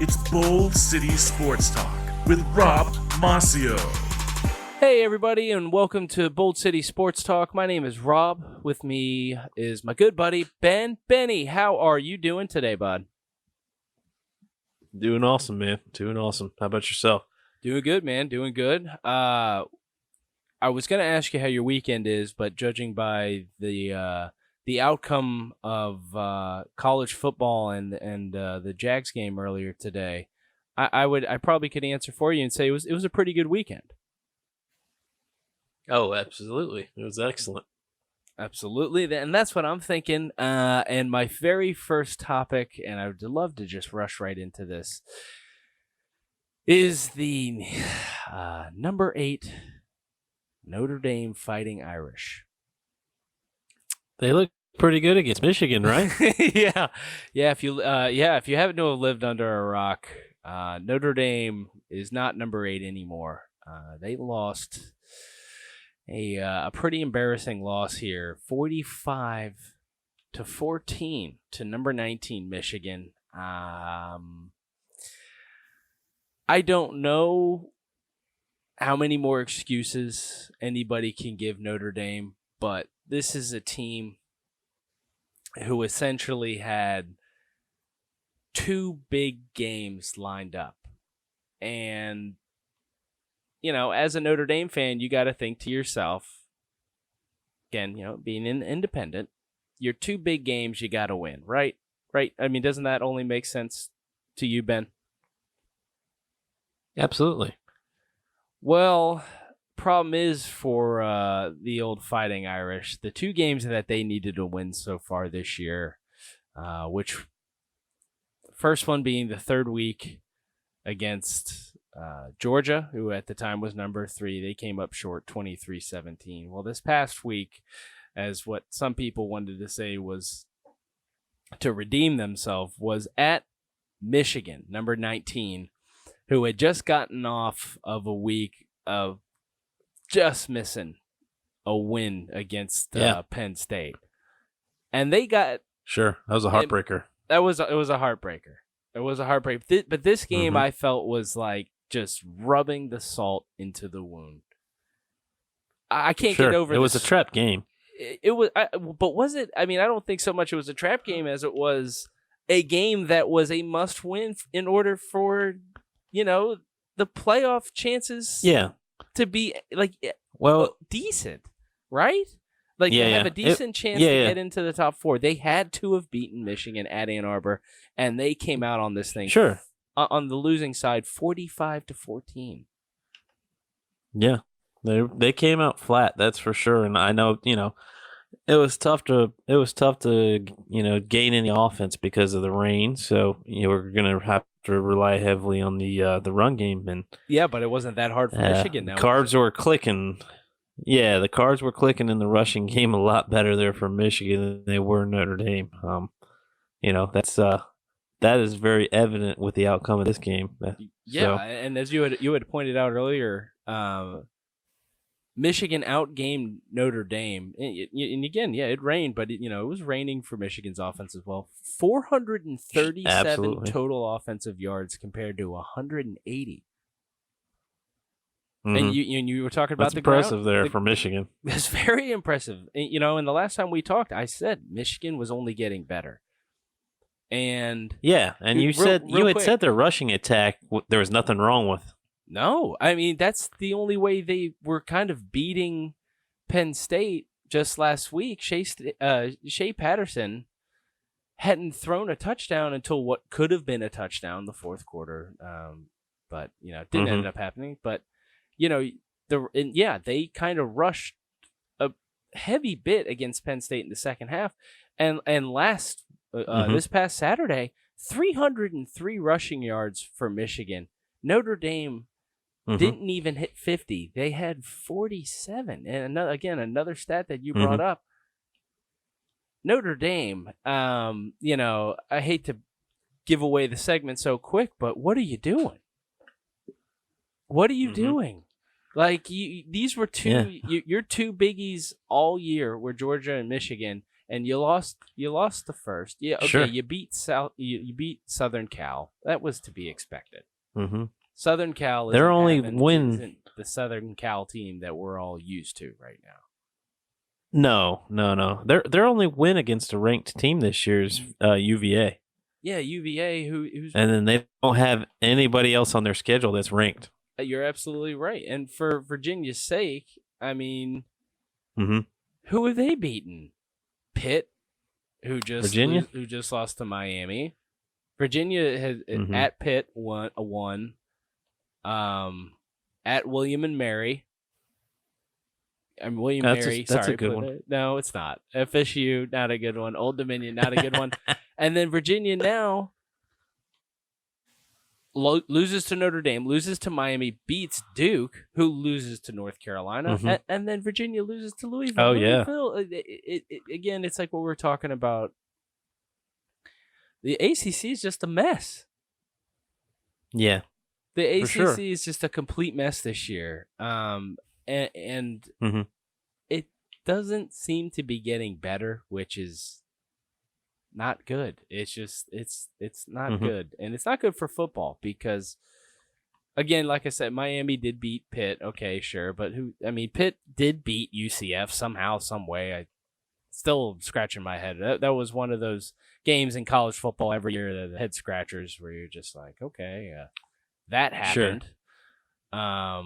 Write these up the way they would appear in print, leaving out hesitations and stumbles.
It's Bold City Sports Talk with Rob Moccio. Hey everybody, and welcome to Bold City Sports Talk. My name is Rob. With me is my good buddy Ben. Benny, how are you doing today, bud? Doing awesome, man. Doing awesome. How about yourself? Doing good, man. Doing good. I was gonna ask you how your weekend is, but judging by the outcome of college football and the Jags game earlier today, I probably could answer for you and say it was a pretty good weekend. Oh, absolutely. It was excellent. Absolutely, and that's what I'm thinking. And my very first topic, and I would love to just rush right into this, is the number 8 Notre Dame Fighting Irish. They look pretty good against Michigan, right? yeah. If you happen to have lived under a rock, Notre Dame is not number 8 anymore. They lost a pretty embarrassing loss here, 45-14 to number 19 Michigan. I don't know how many more excuses anybody can give Notre Dame, but this is a team who essentially had 2 big games lined up. And, you know, as a Notre Dame fan, you got to think to yourself, again, you know, being independent, your 2 big games you got to win, right? Right? I mean, doesn't that only make sense to you, Ben? Absolutely. Well, problem is for the old Fighting Irish, the 2 games that they needed to win so far this year, which first one being the third week against Georgia, who at the time was number 3. They came up short 23-17. Well, this past week, as what some people wanted to say was to redeem themselves, was at Michigan, number 19, who had just gotten off of a week of just missing a win against Penn State. And they got... Sure, that was a heartbreaker. It was a heartbreaker. It was a heartbreaker. But this game I felt was like just rubbing the salt into the wound. I can't get over it. It was a trap game. It was, but was it? I mean, I don't think so much it was a trap game as it was a game that was a must-win in order for, you know, the playoff chances to be like decent, right? Like they have a decent chance to get into the top 4. They had to have beaten Michigan at Ann Arbor, and they came out on this thing on the losing side, 45-14. Yeah, they came out flat. That's for sure. And I know, you know, it was tough to you know, gain any offense because of the rain. So you know, we're gonna have to rely heavily on the run game. And but it wasn't that hard for Michigan. Now cards were clicking. Yeah, the cards were clicking in the rushing game a lot better there for Michigan than they were Notre Dame. You know, that is very evident with the outcome of this game. And as you had pointed out earlier, Michigan outgained Notre Dame, and again, it rained, but it was raining for Michigan's offense as well. 437 total offensive yards compared to 180. And you were talking about That's impressive there for Michigan. It's very impressive. You know, and the last time we talked, I said Michigan was only getting better. And you had said their rushing attack there was nothing wrong with. No, I mean that's the only way they were kind of beating Penn State just last week. Shea Patterson hadn't thrown a touchdown until what could have been a touchdown the fourth quarter, but you know it didn't end up happening. But you know they kind of rushed a heavy bit against Penn State in the second half, and this past Saturday, 303 rushing yards for Michigan. Notre Dame didn't even hit 50. They had 47. And another stat that you brought up. Notre Dame, you know, I hate to give away the segment so quick, but what are you doing? What are you doing? Like these were your 2 biggies all year were Georgia and Michigan, and you lost the first. Yeah, okay, Sure. you beat you beat Southern Cal. That was to be expected. Mm-hmm. Southern Cal Their only win isn't the Southern Cal team that we're all used to right now. No. Their only win against a ranked team this year is UVA. Yeah, UVA, who's And then they don't have anybody else on their schedule that's ranked. you're absolutely right. And for Virginia's sake, I mean, Mm-hmm. who have they beaten? Pitt, who Virginia? who just lost to Miami. Virginia has at Pitt won. At William and Mary. I'm William Mary. That's sorry, a good one. No, it's not. FSU, not a good one. Old Dominion, not a good one. And then Virginia now loses to Notre Dame, loses to Miami, beats Duke, who loses to North Carolina, and then Virginia loses to Louisville. Oh, yeah. Again, it's like what we're talking about. The ACC is just a mess. Yeah. The ACC sure. is just a complete mess this year. And it doesn't seem to be getting better, which is not good. It's just it's not good, and it's not good for football because, again, like I said, Miami did beat Pitt. Okay, sure, but Pitt did beat UCF somehow, some way. I still scratching my head. That was one of those games in college football every year, the head scratchers, where you're just like, okay, that happened. Sure.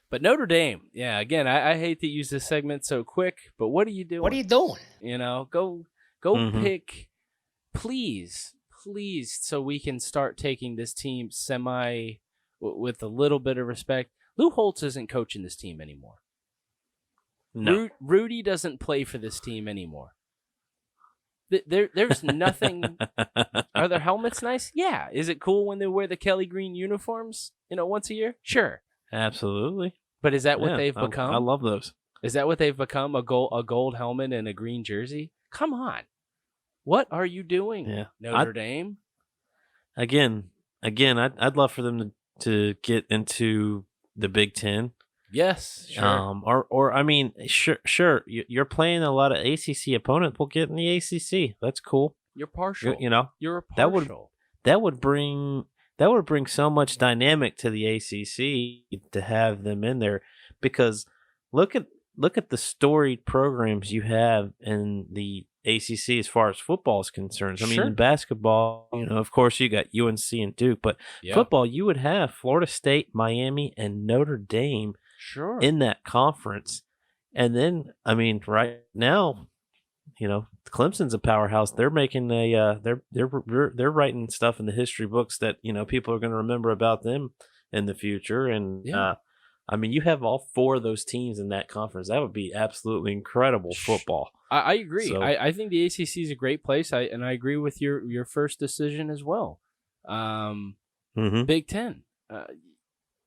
But Notre Dame, yeah, again, I hate to use this segment so quick, but what are you doing? What are you doing? Go pick, please, so we can start taking this team with a little bit of respect. Lou Holtz isn't coaching this team anymore. No. Rudy doesn't play for this team anymore. There's nothing. Are their helmets nice? Yeah. Is it cool when they wear the Kelly green uniforms, once a year? Sure. Absolutely. But is that what they've become? I love those. Is that what they've become? A gold helmet and a green jersey? Come on. What are you doing, Notre Dame? Again, I'd love for them to get into the Big Ten. Yes, sure. Sure. You're playing a lot of ACC opponents. We'll get in the ACC. That's cool. You're partial. You're a partial. That would bring so much dynamic to the ACC to have them in there, because look at the storied programs you have in the ACC as far as football is concerned. I mean, in basketball, of course you got UNC and Duke, but football, you would have Florida State, Miami, and Notre Dame in that conference. And then, right now, Clemson's a powerhouse. They're making they're writing stuff in the history books that people are going to remember about them in the future. And you have all four of those teams in that conference. That would be absolutely incredible football. I agree. So, I think the ACC is a great place. I agree with your first decision as well. Big Ten,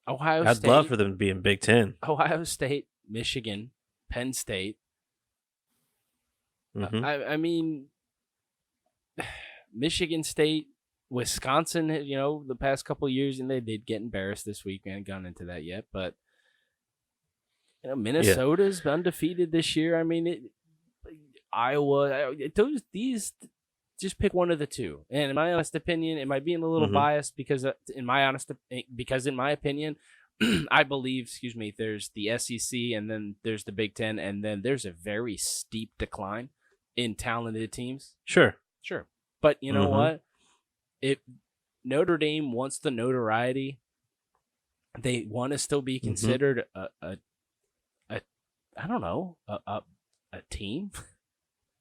Ohio State. I'd love for them to be in Big Ten. Ohio State, Michigan, Penn State. Michigan State, Wisconsin, the past couple of years, and they did get embarrassed this week. We haven't gone into that yet, but Minnesota's undefeated this year. Iowa, these just pick one of the two. And in my honest opinion, it might be a little biased because in my opinion, I believe, there's the SEC and then there's the Big Ten, and then there's a very steep decline in talented teams. Sure. But you know what? If Notre Dame wants the notoriety, they want to still be considered a team.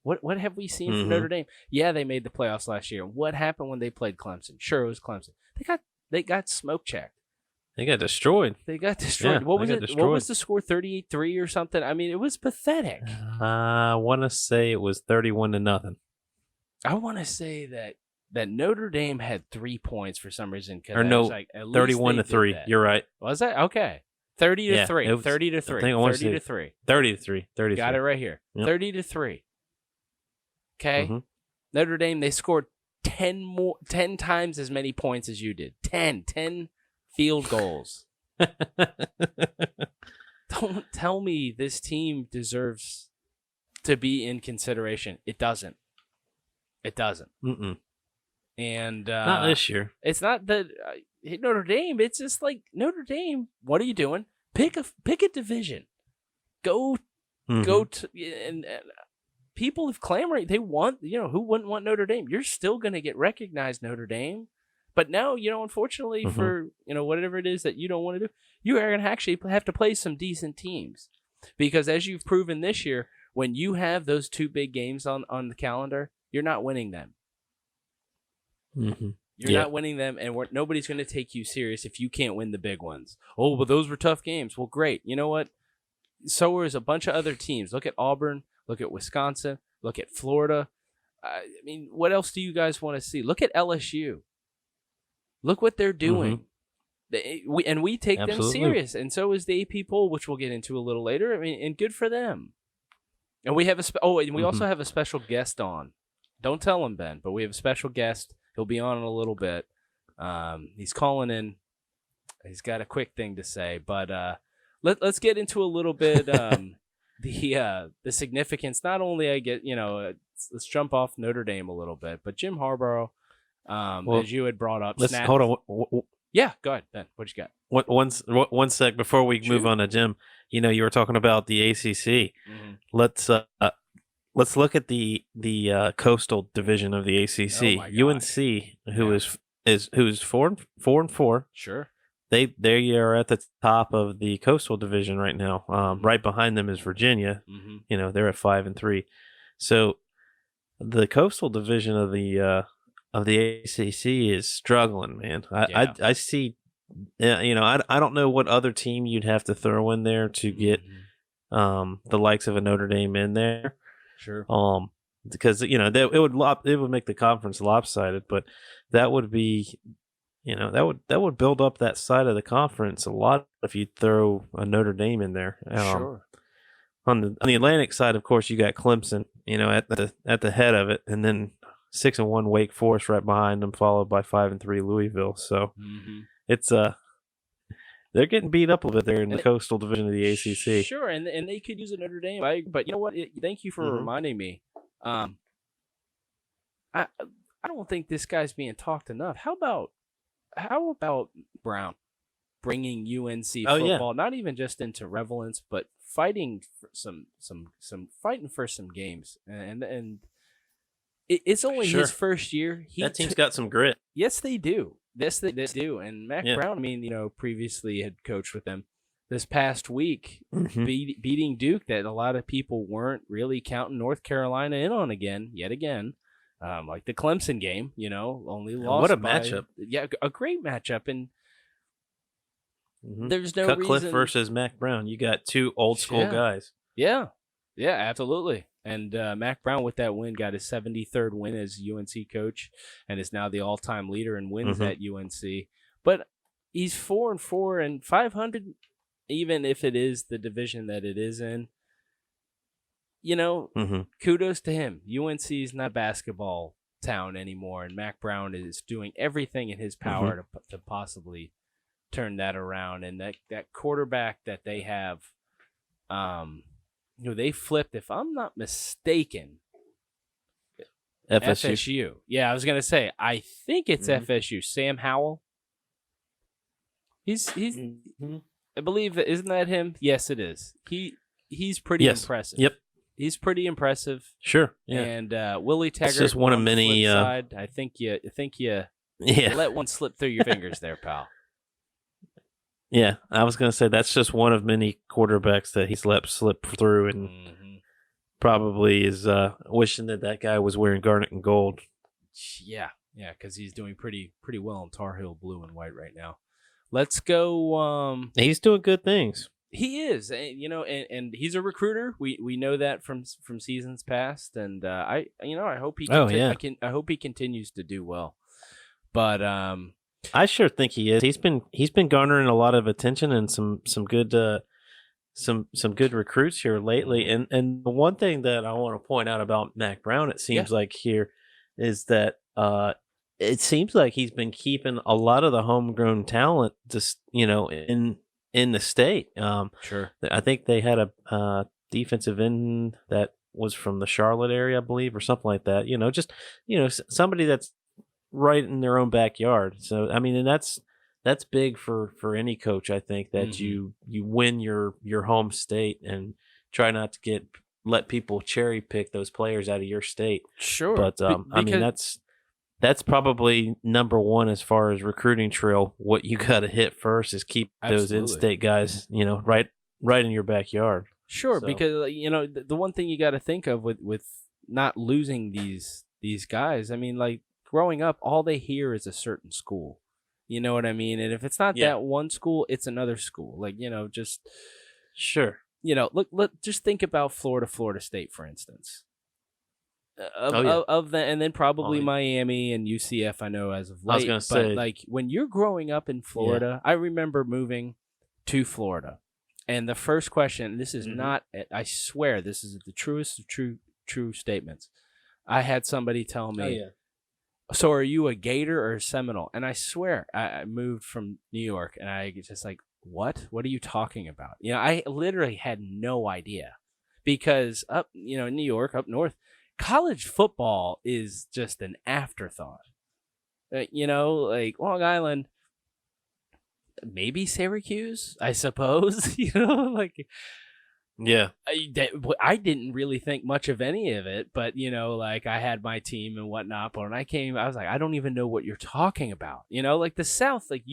What have we seen from Notre Dame? Yeah, they made the playoffs last year. What happened when they played Clemson? Sure, it was Clemson. They got smoke checked. They got destroyed. Yeah, what was it? Destroyed. What was the score? 38-3 or something? It was pathetic. I want to say it was 31-0. I want to say that Notre Dame had 3 points for some reason. 31-3. You're right. Was that? Okay. 30-3. 30-3. 30-3. Got it right here. Yep. 30-3. Okay. Notre Dame, they scored 10 times as many points as you did. 10 field goals. Don't tell me this team deserves to be in consideration. It doesn't. It doesn't. Mm-mm. And Not this year. it's not that Notre Dame. It's just like Notre Dame. What are you doing? Pick a division. Go to and people have clamored. They want, who wouldn't want Notre Dame? You're still going to get recognized, Notre Dame. But now, unfortunately for, whatever it is that you don't want to do, you are going to actually have to play some decent teams. Because as you've proven this year, when you have those two big games on the calendar, you're not winning them. Mm-hmm. You're not winning them, and nobody's going to take you serious if you can't win the big ones. Oh, but those were tough games. Well, great. You know what? So was a bunch of other teams. Look at Auburn. Look at Wisconsin. Look at Florida. I mean, what else do you guys want to see? Look at LSU. Look what they're doing. Mm-hmm. We take them serious, and so is the AP poll, which we'll get into a little later. I mean, and good for them. And we have we also have a special guest on. Don't tell him, Ben, but we have a special guest. He'll be on in a little bit. He's calling in. He's got a quick thing to say, but let's get into a little bit the significance. Not only let's jump off Notre Dame a little bit, but Jim Harbaugh, as you had brought up. Hold on. Yeah, go ahead, Ben. What you got? One sec before we move on to Jim. You were talking about the ACC. Mm-hmm. Let's look at the coastal division of the ACC. UNC, who's 4-4. Sure. They are at the top of the coastal division right now. Right behind them is Virginia. Mm-hmm. They're at 5-3. So the coastal division of the ACC is struggling, man. I see. I don't know what other team you'd have to throw in there to get the likes of a Notre Dame in there. Sure. Because it would make the conference lopsided, but that would be, that would build up that side of the conference a lot if you throw a Notre Dame in there. Sure. On the Atlantic side, of course, you got Clemson, at the head of it, and then 6-1 Wake Forest right behind them, followed by 5-3 Louisville. So it's they're getting beat up a little bit there in the coastal division of the ACC. Sure, and they could use a Notre Dame. But you know what? Thank you for reminding me. I don't think this guy's being talked enough. How about Brown bringing UNC football not even just into relevance, but fighting for some fighting for some games, and it's only his first year. That team's got some grit. Yes, they do. Yes, they do. And Mac Brown, previously had coached with them. This past week, beating Duke, that a lot of people weren't really counting North Carolina in on yet again. Like the Clemson game, only lost. What a matchup. Yeah, a great matchup. And there's no Cutcliffe reason. versus Mac Brown. You got two old school guys. Yeah, absolutely. And Mac Brown, with that win, got his 73rd win as UNC coach and is now the all-time leader in wins at UNC. But he's 4-4 and 500, even if it is the division that it is in. Kudos to him. UNC is not a basketball town anymore, and Mac Brown is doing everything in his power to possibly turn that around. And that quarterback that they have, they flipped, if I'm not mistaken, FSU. Yeah, I was gonna say, I think it's FSU. Sam Howell. He's I believe, isn't that him? Yes, it is. He's pretty impressive. Yep. He's pretty impressive. Sure. Yeah. And Willie Taggart. It's just one of many. Side, I think you let one slip through your fingers there, pal. Yeah, I was going to say that's just one of many quarterbacks that he's let slip through, and probably is wishing that guy was wearing garnet and gold. Yeah, because he's doing pretty well in Tar Heel blue and white right now. Let's go. He's doing good things. He is, and he's a recruiter. We know that from seasons past, and I hope he. I hope he continues to do well. But I sure think he is. He's been garnering a lot of attention and some good good recruits here lately. And the one thing that I want to point out about Mac Brown, it seems like here, is that it seems like he's been keeping a lot of the homegrown talent just in the state. Sure. I think they had a defensive end that was from the Charlotte area, I believe, or something like that. Just somebody that's right in their own backyard. So I mean, and that's big for any coach. I think that you win your home state and try not to let people cherry pick those players out of your state. Sure, but I mean that's probably number one as far as recruiting trail. What you got to hit first is keep those in-state guys, right in your backyard. Sure, So. because the one thing you got to think of with not losing these guys, I mean, like growing up, all they hear is a certain school. You know what I mean? And if it's not that one school, it's another school. Like, just sure. Look, just think about Florida State, for instance. And then probably Miami and UCF. I know as of late. I was gonna say, like when you're growing up in Florida, I remember moving to Florida, and the first question. This is not. I swear, this is the truest of true statements. I had somebody tell me, "So are you a Gator or a Seminole?" And I swear, I moved from New York, and I just like, "What? What are you talking about?" I literally had no idea, because up, in New York, up north. College football is just an afterthought. Like Long Island, maybe Syracuse, I suppose. Yeah. I didn't really think much of any of it, but I had my team and whatnot. But when I came, I was like, I don't even know what you're talking about. Like the South, like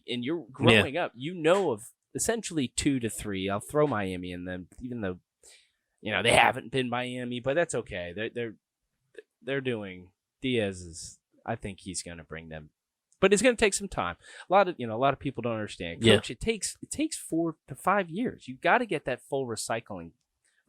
and you're growing up, of essentially 2 to 3. I'll throw Miami in them, even though. They haven't been Miami, but that's okay. They're doing Diaz. I think he's going to bring them, but it's going to take some time. A lot of people don't understand. Coach, it takes 4 to 5 years. You got to get that full recycling.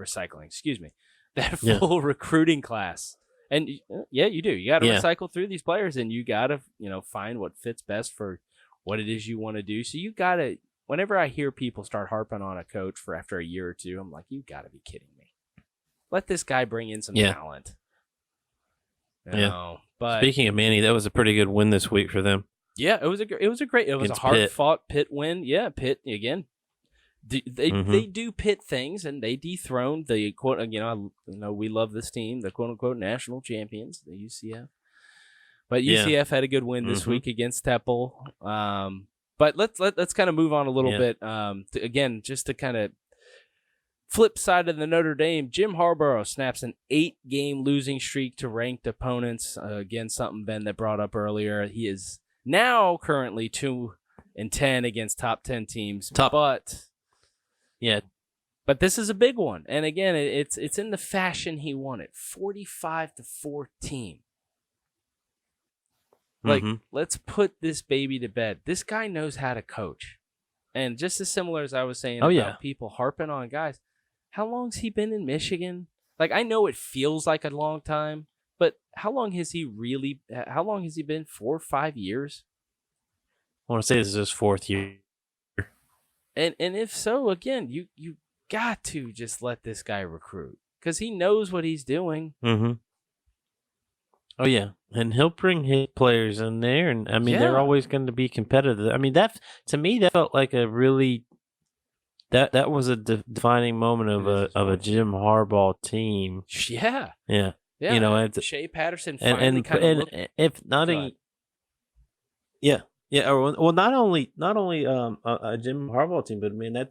Excuse me, that full recruiting class. And you do. You got to recycle through these players, and you got to find what fits best for what it is you want to do. So you got to. Whenever I hear people start harping on a coach for after a year or two, I'm like, you got to be kidding me. Let this guy bring in some talent. But speaking of Manny, that was a pretty good win this week for them. Yeah, it was a hard-fought Pitt win. Yeah, Pitt again. They do Pitt things, and they dethroned the quote. We love this team, the quote unquote national champions, the UCF. But UCF had a good win this week against Temple. But let's kind of move on a little bit. Just to kind of flip side of the Notre Dame, Jim Harbaugh snaps an 8-game losing streak to ranked opponents. Again, something Ben that brought up earlier. He is now currently 2-10 against top 10 teams. But this is a big one, and again, it's in the fashion he wanted, 45-14. Like, let's put this baby to bed. This guy knows how to coach. And just as similar as I was saying about people harping on guys, how long's he been in Michigan? Like, I know it feels like a long time, but how long has he been? 4 or 5 years? I want to say this is his 4th year. And if so, again, you got to just let this guy recruit, because he knows what he's doing. Oh, yeah. And he'll bring his players in there. And, I mean, they're always going to be competitive. I mean, to me, that felt like a really that was a defining moment of a Jim Harbaugh team. Yeah. Yeah. Shea Patterson finally if not a well, not only a Jim Harbaugh team, but I mean that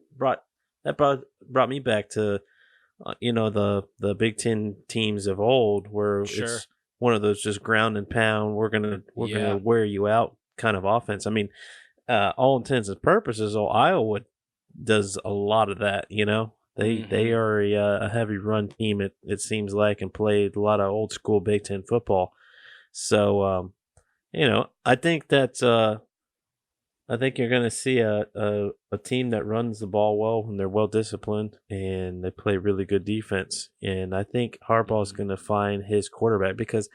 brought me back to the Big Ten teams of old, where it's one of those just ground and pound, we're gonna wear you out kind of offense. I mean, all intents and purposes, Iowa does a lot of that. They are a heavy run team. It seems like, and played a lot of old school Big Ten football. So I think that I think you're going to see a team that runs the ball well, and they're well disciplined, and they play really good defense. And I think Harbaugh is going to find his quarterback, because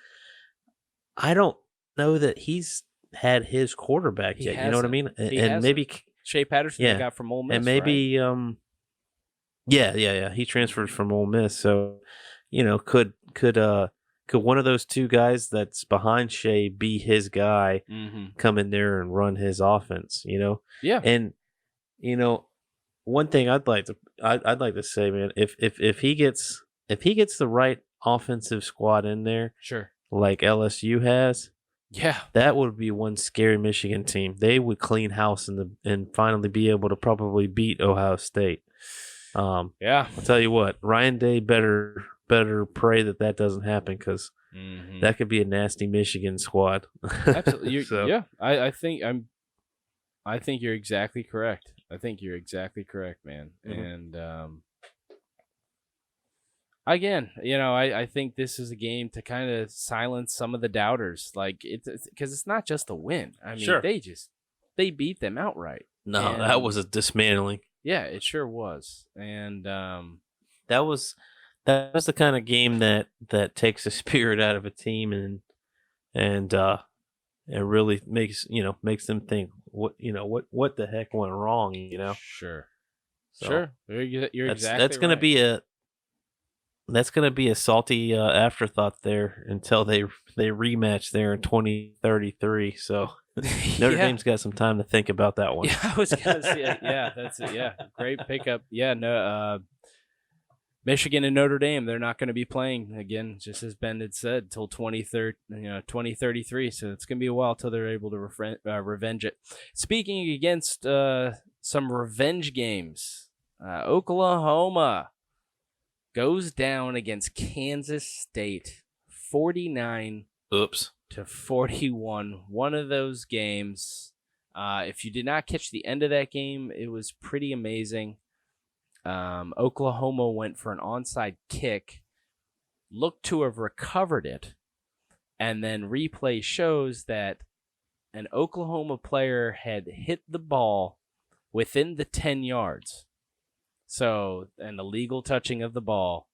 I don't know that he's had his quarterback yet. You know what I mean? And maybe Shea Patterson got from Ole Miss, and maybe he transferred from Ole Miss, so could one of those two guys that's behind Shea be his guy, come in there and run his offense? Yeah. And one thing I'd like to say, man, if he gets if he gets the right offensive squad in there, Sure. like LSU has, Yeah. that would be one scary Michigan team. They would clean house and finally be able to probably beat Ohio State. Yeah. I'll tell you what, Ryan Day better pray that doesn't happen, because that could be a nasty Michigan squad. Absolutely. So, Yeah. I think you're exactly correct. I think you're exactly correct, man. Mhm. And again, I think this is a game to kind of silence some of the doubters. Like it's because it's not just a win. I mean, Sure. they beat them outright. No, And that was a dismantling. yeah, it sure was. And That was the kind of game that takes the spirit out of a team and it really makes them think what the heck went wrong. Sure. So Sure. You're exactly that's gonna right. be a salty afterthought there until they rematch there in 2033. So Notre Yeah. Dame's got some time to think about that one. Yeah, I was gonna say, yeah, that's it. Yeah, great pickup. Yeah, no, Michigan and Notre Dame, they're not going to be playing again, just as Ben had said, till 2033. So it's going to be a while till they're able to revenge it. Speaking against some revenge games, Oklahoma goes down against Kansas State, 49 Oops. to 41. One of those games. If you did not catch the end of that game, it was pretty amazing. Oklahoma went for an onside kick, looked to have recovered it, and then replay shows that an Oklahoma player had hit the ball within the 10 yards. So, an illegal touching of the ball.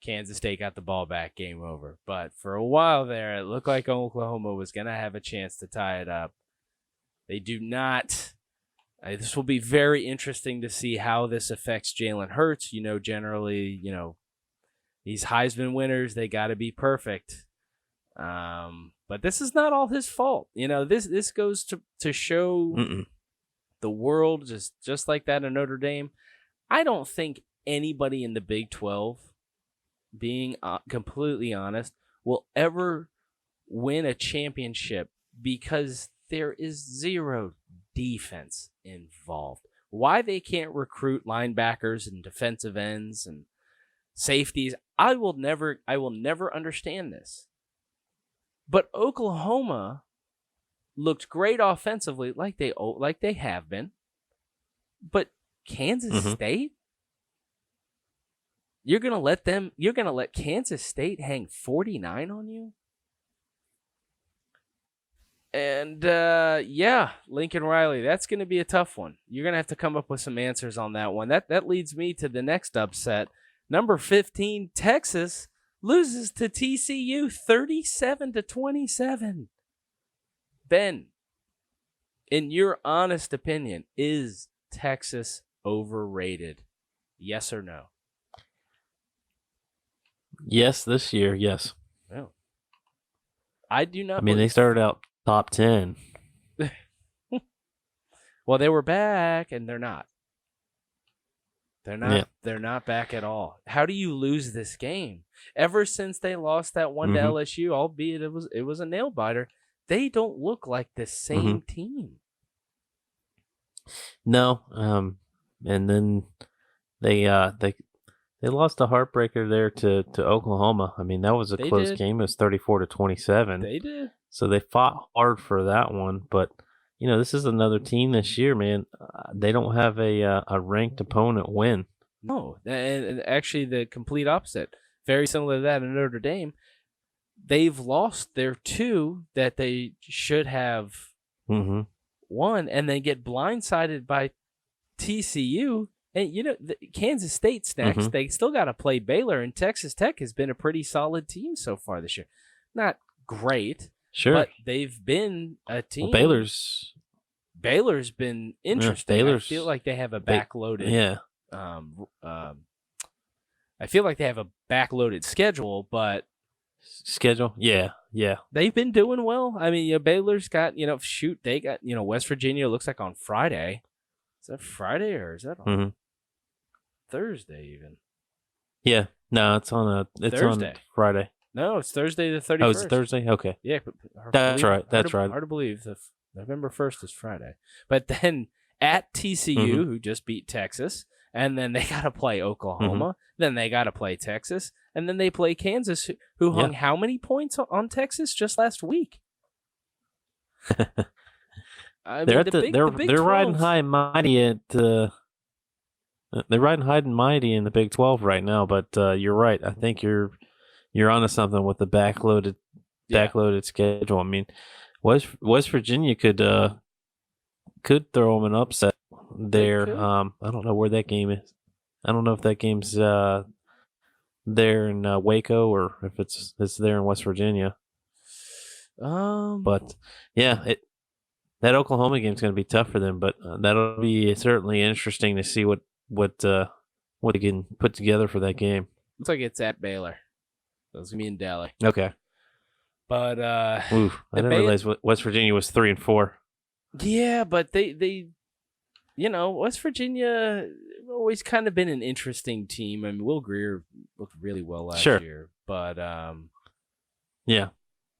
Kansas State got the ball back, game over. But for a while there, it looked like Oklahoma was going to have a chance to tie it up. They do not. This will be very interesting to see how this affects Jalen Hurts. Generally, these Heisman winners, they got to be perfect. But this is not all his fault. This goes to show the world, just like that in Notre Dame. I don't think anybody in the Big 12, being completely honest, will ever win a championship because there is zero defense involved. Why they can't recruit linebackers and defensive ends and safeties, I will never understand this. But Oklahoma looked great offensively, like they have been. But Kansas State, you're gonna let Kansas State hang 49 on you? And Lincoln Riley, that's going to be a tough one. You're going to have to come up with some answers on that one. That leads me to the next upset. Number 15, Texas loses to TCU 37-27. Ben, in your honest opinion, is Texas overrated? Yes or no? Yes, this year, yes. No. I do not. I mean, they started out top 10. Well, they were back, and they're not. They're not. Yeah. They're not back at all. How do you lose this game? Ever since they lost that one to LSU, albeit it was a nail biter, they don't look like the same team. No, and then they lost a heartbreaker there to Oklahoma. I mean, that was a close game. It was 34-27. They did. So they fought hard for that one, but this is another team this year, man. They don't have a ranked opponent win. No, and actually the complete opposite. Very similar to that in Notre Dame. They've lost their two that they should have won, and they get blindsided by TCU. And Kansas State's next. They still got to play Baylor, and Texas Tech has been a pretty solid team so far this year. Not great. Sure. But they've been a team. Well, Baylor's been interesting. I feel like they have a backloaded. I feel like they have a backloaded schedule, but Yeah. they've been doing well. I mean, Baylor's got they got West Virginia. Looks like on Friday. Is that Friday or is that on Thursday even? Yeah. No, it's on Thursday. Friday. No, it's Thursday the 31st. Oh, is it Thursday? Okay. Yeah, That's right. That's hard right. to believe November 1st is Friday. But then at TCU, who just beat Texas, and then they got to play Oklahoma, then they got to play Texas, and then they play Kansas, who hung how many points on Texas just last week? They're riding high and mighty at they're riding high and mighty in the Big 12 right now. But you're right. I think you're onto something with the backloaded schedule. I mean, West Virginia could throw them an upset there. I don't know where that game is. I don't know if that game's there in Waco or if it's there in West Virginia. But yeah, that Oklahoma game is going to be tough for them. But that'll be certainly interesting to see what they can put together for that game. Looks like it's at Baylor. That's gonna be in Delhi. Okay. But I didn't realize West Virginia was 3-4. Yeah, but they West Virginia always kind of been an interesting team. I mean, Will Greer looked really well last year, but yeah,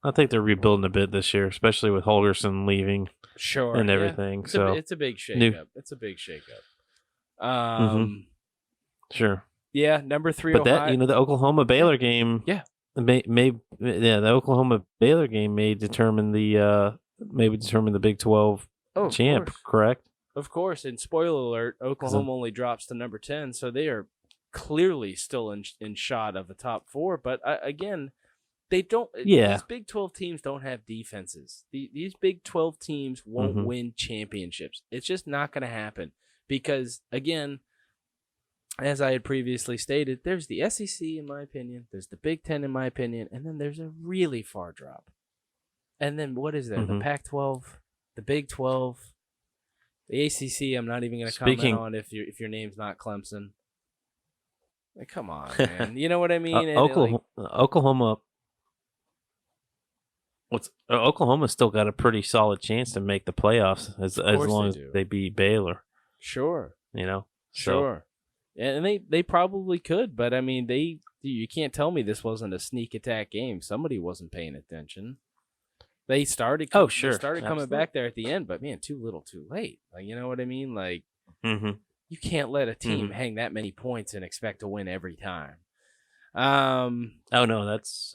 I think they're rebuilding a bit this year, especially with Holgerson leaving, and everything. Yeah. It's a big shakeup. It's a big shakeup. Sure. Yeah, number 3. But Ohio. The Oklahoma Baylor game. Yeah. The Oklahoma Baylor game may determine the Big 12 champ. Correct. Of course, and spoiler alert, Oklahoma only drops to number 10, so they are clearly still in shot of the top 4. But again, they don't. Yeah. These Big 12 teams don't have defenses. These Big 12 teams won't win championships. It's just not going to happen because, again, as I had previously stated, there's the SEC in my opinion, there's the Big 10 in my opinion, and then there's a really far drop. And then what is there? The Pac-12, the Big 12. The ACC, I'm not even going to comment on if your name's not Clemson. Like, come on, man. You know what I mean? Oklahoma. Oklahoma's still got a pretty solid chance to make the playoffs as long as they beat Baylor. Sure. Sure. And they probably could, but I mean, you can't tell me this wasn't a sneak attack game. Somebody wasn't paying attention. They started. They started coming back there at the end, but man, too little, too late. Like, you know what I mean? Like, you can't let a team hang that many points and expect to win every time. Oh no, that's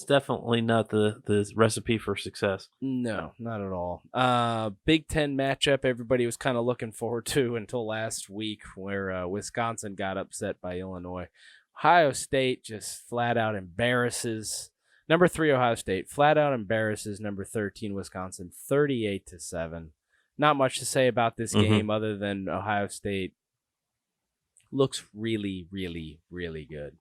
definitely not the recipe for success. No, not at all. Big Ten matchup everybody was kind of looking forward to until last week, where Wisconsin got upset by Illinois. Ohio State just flat out embarrasses. Number 3, Ohio State, flat out embarrasses number 13, Wisconsin, 38-7. Not much to say about this game other than Ohio State looks really, really, really good.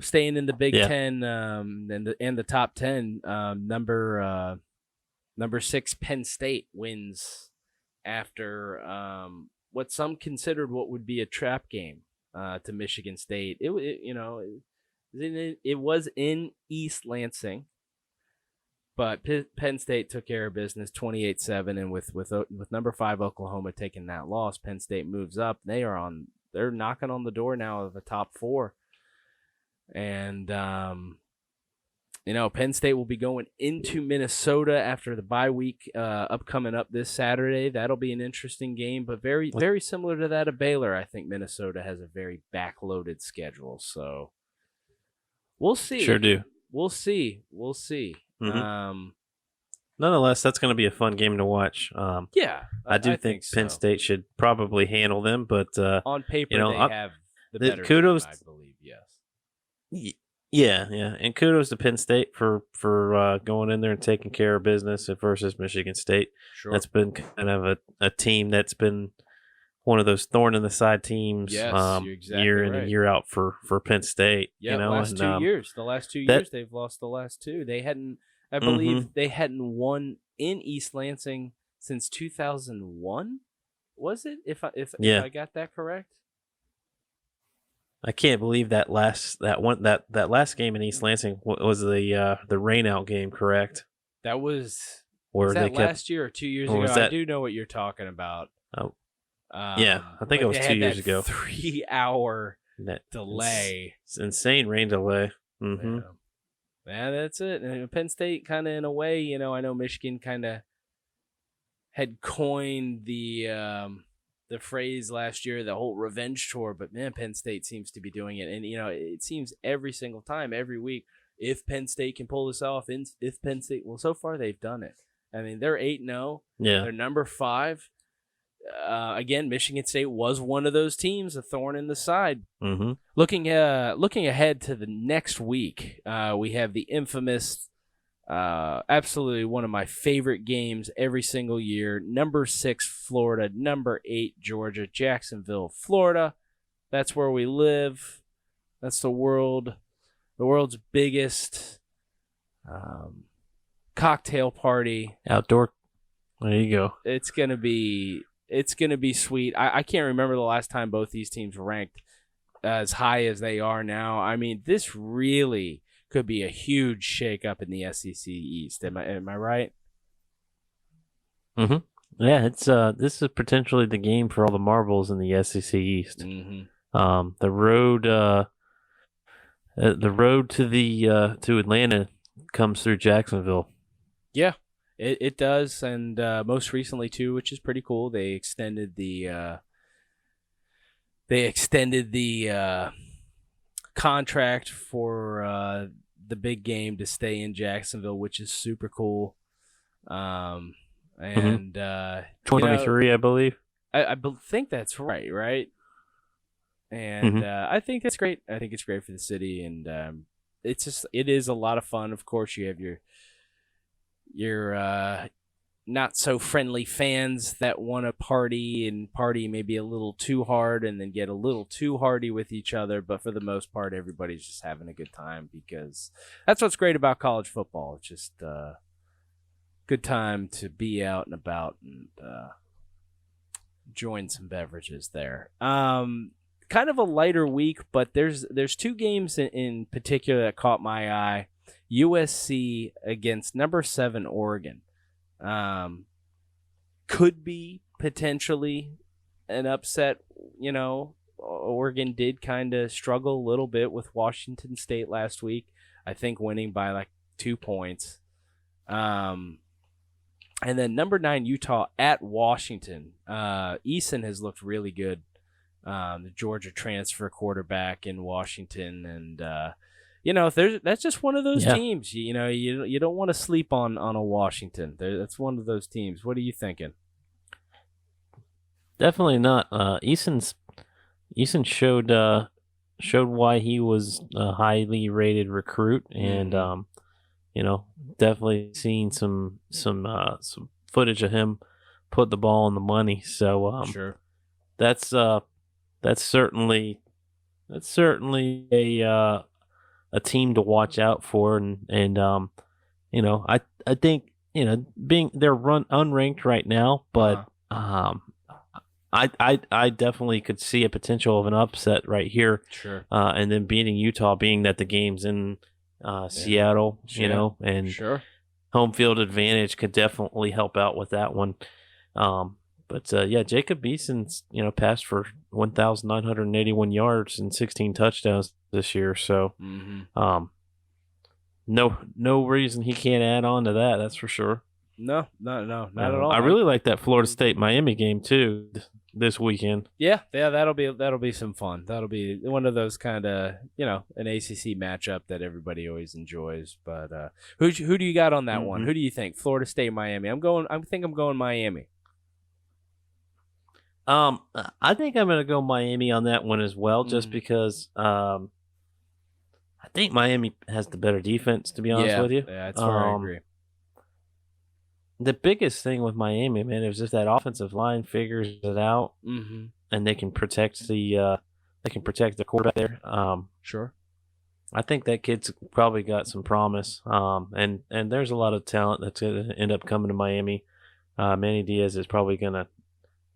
Staying in the Big Ten and the top 10, number 6, Penn State wins after what some considered what would be a trap game to Michigan State. It was in East Lansing, but Penn State took care of business 28-7, and with number 5 Oklahoma taking that loss, Penn State moves up. They're knocking on the door now of the top 4, and Penn State will be going into Minnesota after the bye week upcoming up this Saturday. That'll be an interesting game, but very very similar to that of Baylor. I think Minnesota has a very backloaded schedule, so. We'll see. Sure do. We'll see. Nonetheless, that's going to be a fun game to watch. I think Penn State should probably handle them, but on paper they have the better kudos. team, I believe. Yes. Yeah, and kudos to Penn State for going in there and taking care of business versus Michigan State. Sure. That's been kind of a team that's been one of those thorn in the side teams, yes, you're exactly year in right. and year out for Penn State. Yeah, the last 2 years. The last 2 years they've lost the last 2. They hadn't, I believe, they hadn't won in East Lansing since 2001. Was it? If I got that correct. I can't believe that last game in East Lansing was the rain out game, correct? That was. Or was that last year or 2 years ago? I do know what you're talking about. Oh. Yeah, I think it was 2 years ago. 3-hour That delay. It's insane rain delay. Mm-hmm. Yeah, that's it. And Penn State kind of in a way, I know Michigan kind of had coined the phrase last year, the whole revenge tour, but man, Penn State seems to be doing it. And, it seems every single time, every week, if Penn State can pull this off, if Penn State, well, so far they've done it. I mean, they're 8-0. Yeah. They're number 5. Again, Michigan State was one of those teams, a thorn in the side. Mm-hmm. Looking ahead to the next week, we have the infamous, absolutely one of my favorite games every single year. Number 6, Florida. Number 8, Georgia. Jacksonville, Florida. That's where we live. That's the world's biggest cocktail party. Outdoor. There you go. It's gonna be sweet. I can't remember the last time both these teams were ranked as high as they are now. I mean, this really could be a huge shakeup in the SEC East. Am I right? Mm-hmm. Yeah, it's this is potentially the game for all the marbles in the SEC East. Mm-hmm. The road to Atlanta comes through Jacksonville. Yeah, it does, and most recently too, which is pretty cool. They extended the contract for the big game to stay in Jacksonville, which is super cool. And 23, I believe. I think that's right. And I think that's great. I think it's great for the city, and it is a lot of fun. Of course, you have your not so friendly fans that want to party maybe a little too hard and then get a little too hardy with each other. But for the most part, everybody's just having a good time, because that's what's great about college football. It's just a good time to be out and about and join some beverages there. Kind of a lighter week, but there's 2 games in particular that caught my eye. USC against number 7 Oregon. Could be potentially an upset. Oregon did kind of struggle a little bit with Washington State last week. I think winning by like 2 points. And then number 9 Utah at Washington. Eason has looked really good. The Georgia transfer quarterback in Washington, and that's just one of those teams. You don't want to sleep on a Washington. That's one of those teams. What are you thinking? Definitely not. Eason showed why he was a highly rated recruit, and definitely seen some footage of him put the ball on the money. So sure, that's certainly a team to watch out for, and I think being they're unranked right now, but I definitely could see a potential of an upset right here. Sure. And then beating Utah, being that the game's in Seattle, sure. And sure, home field advantage could definitely help out with that one. But Jacob Eason's passed for 1,981 yards and 16 touchdowns this year. So, no reason he can't add on to that. That's for sure. No, not at all. I really like that Florida State Miami game too this weekend. Yeah, that'll be some fun. That'll be one of those kind of an ACC matchup that everybody always enjoys. But who do you got on that one? Who do you think? Florida State Miami. I'm going Miami. I think I'm going to go Miami on that one as well, just because I think Miami has the better defense, to be honest with you. Yeah, that's where I agree. The biggest thing with Miami, man, is if that offensive line figures it out, and they can protect the quarterback there. Sure. I think that kid's probably got some promise. And there's a lot of talent that's going to end up coming to Miami. Manny Diaz is probably going to.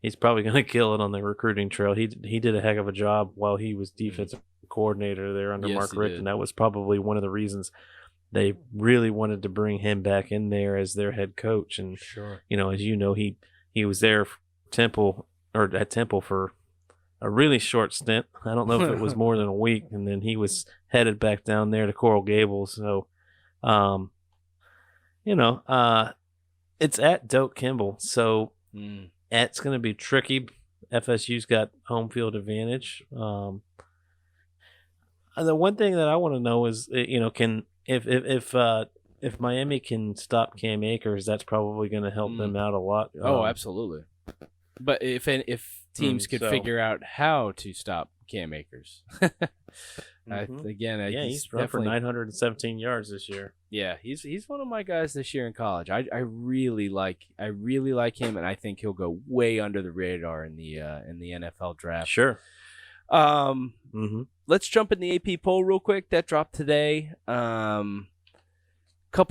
He's probably going to kill it on the recruiting trail. He did a heck of a job while he was defensive coordinator there under Mark Richt, and that was probably one of the reasons they really wanted to bring him back in there as their head coach. And sure, as he was there for Temple for a really short stint. I don't know if it was more than a week, and then he was headed back down there to Coral Gables. So, it's at Doak Kimball, so it's going to be tricky. FSU's got home field advantage. The one thing that I want to know is, can if Miami can stop Cam Akers, that's probably going to help them out a lot. Oh, absolutely. But if teams could figure out how to stop Cam Akers, he's run for 917 yards this year. Yeah, he's one of my guys this year in college. I really like him, and I think he'll go way under the radar in the NFL draft. Sure. Let's jump in the AP poll real quick. That dropped today. Couple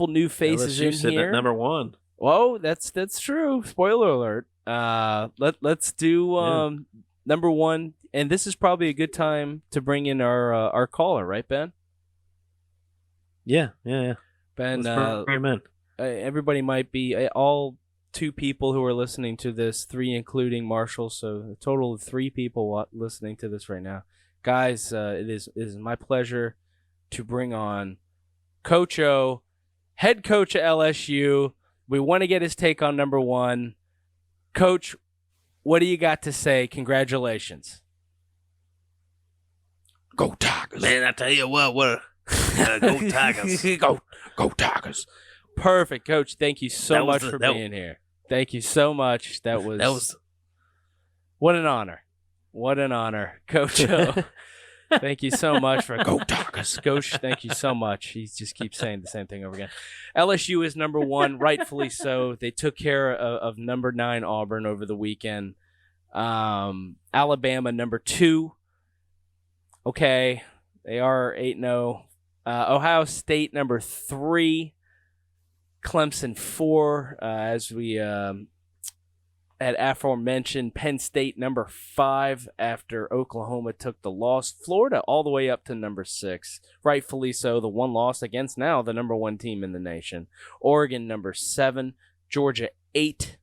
new faces in here. At number 1. Whoa, that's true. Spoiler alert. Let's do number 1, and this is probably a good time to bring in our caller, right, Ben? Yeah. Ben, everybody might be all 2 people who are listening to this, 3 including Marshall, so a total of 3 people listening to this right now. Guys, it is my pleasure to bring on Coach O, head coach at LSU. We want to get his take on number 1. Coach, what do you got to say? Congratulations. Go Tigers. Man, I tell you what, go Tigers. Go Tigers. Perfect, Coach. Thank you so much for being here. Thank you so much. That was what an honor. What an honor, Coach O. Thank you so much for Go Tigers. Coach, thank you so much. He just keeps saying the same thing over again. LSU is number 1, rightfully so. They took care of number 9 Auburn over the weekend. Alabama number 2. Okay, they are 8-0. Ohio State number 3. Clemson 4. As we had aforementioned, Penn State number 5 after Oklahoma took the loss. Florida all the way up to number 6. Rightfully so, the one loss against now the number 1 team in the nation. Oregon number 7. Georgia 8.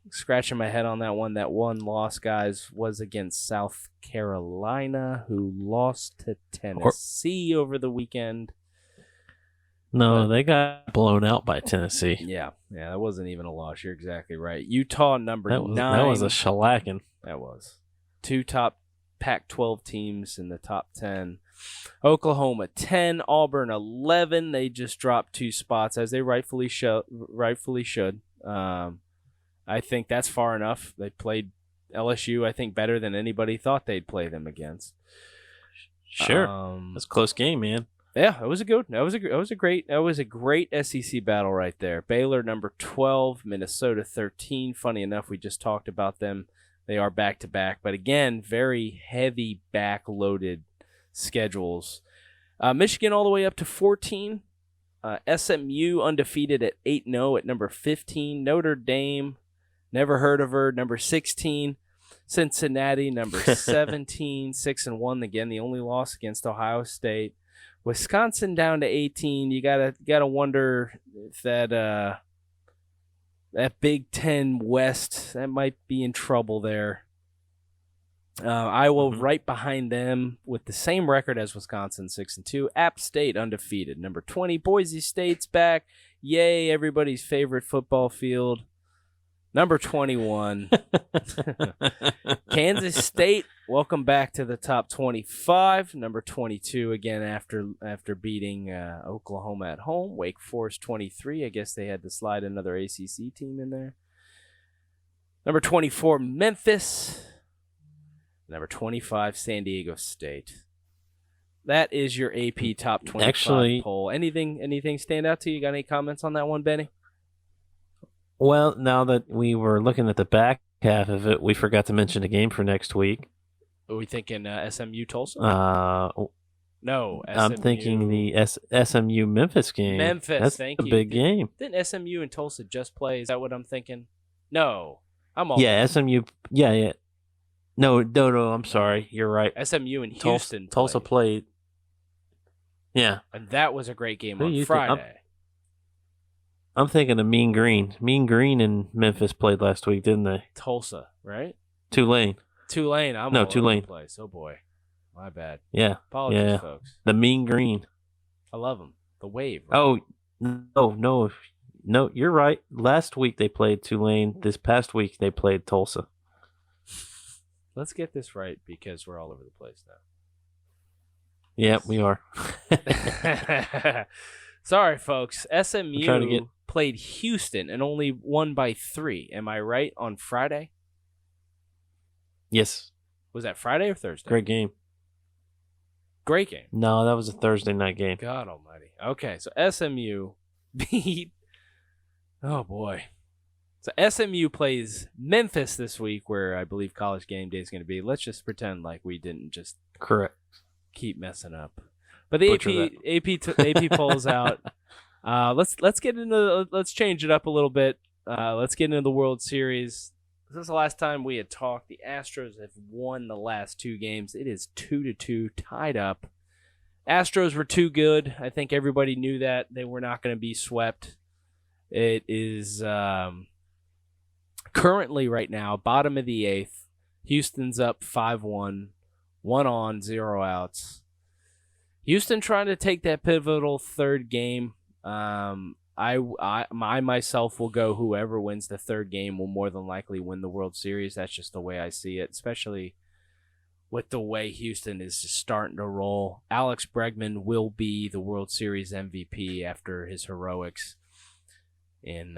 Scratching my head on that one. That one loss, guys, was against South Carolina, who lost to Tennessee over the weekend. No, they got blown out by Tennessee. Yeah, that wasn't even a loss. You're exactly right. Utah number 9. That was a shellacking. That was. 2 top Pac-12 teams in the top 10. Oklahoma 10, Auburn 11. They just dropped 2 spots, as they rightfully should. I think that's far enough. They played LSU, I think, better than anybody thought they'd play them against. Sure, that's a close game, man. Yeah, it was a good. That was a great SEC battle right there. Baylor number 12, Minnesota 13. Funny enough, we just talked about them. They are back to back, but again, very heavy back-loaded schedules. Michigan all the way up to 14. SMU undefeated at 8-0 at number 15. Notre Dame, never heard of her, number 16. Cincinnati number 17, 6-1. Again, the only loss against Ohio State. Wisconsin down to 18. You gotta wonder if that Big Ten West, that might be in trouble there. Iowa right behind them with the same record as Wisconsin, 6-2. App State undefeated, number 20. Boise State's back. Yay, everybody's favorite football field. Number 21. Kansas State, welcome back to the top 25. Number 22 again after beating Oklahoma at home. Wake Forest 23. I guess they had to slide another ACC team in there. Number 24, Memphis. Number 25, San Diego State. That is your AP top 25 poll. Anything stand out to you? Got any comments on that one, Benny? Well, now that we were looking at the back half of it, we forgot to mention a game for next week. Are we thinking SMU Tulsa? No, SMU. I'm thinking the SMU Memphis game. That's a big game. Didn't SMU and Tulsa just play? Is that what I'm thinking? No, I'm all. Yeah, SMU. Yeah. No. I'm sorry. You're right. SMU and Houston. Tulsa played. Yeah, and that was a great game on Friday. I'm thinking of Mean Green. Mean Green and Memphis played last week, didn't they? Tulsa, right? Tulane. Tulane. I'm No, all over Tulane. the place. Oh boy, my bad. Yeah. Apologies, Yeah. folks. The mean green. I love them. The wave. Right? Oh, no, you're right. Last week they played Tulane. This past week they played Tulsa. Let's get this right because we're all over the place now. Yep, we are. Sorry, folks. trying to SMU get- played Houston and only won by 3. Am I right on Friday? Yes. Was that Friday or Thursday? Great game. Great game. No, that was a Thursday night game. God almighty. Okay, so SMU beat... Oh, boy. So SMU plays Memphis this week, where I believe College Game Day is going to be. Let's just pretend like we didn't just Correct. keep messing up. But the AP polls out. Let's get into let's change it up a little bit. Let's get into the World Series. This is the last time we had talked. The Astros have won the last 2 games. It is 2-2, tied up. Astros were too good. I think everybody knew that they were not going to be swept. It is currently right now bottom of the 8th. Houston's up 5-1, 1 on, 0 outs. Houston trying to take that pivotal 3rd game. I myself will go whoever wins the 3rd game will more than likely win the World Series. That's just the way I see it, especially with the way Houston is just starting to roll. Alex Bregman will be the World Series MVP after his heroics in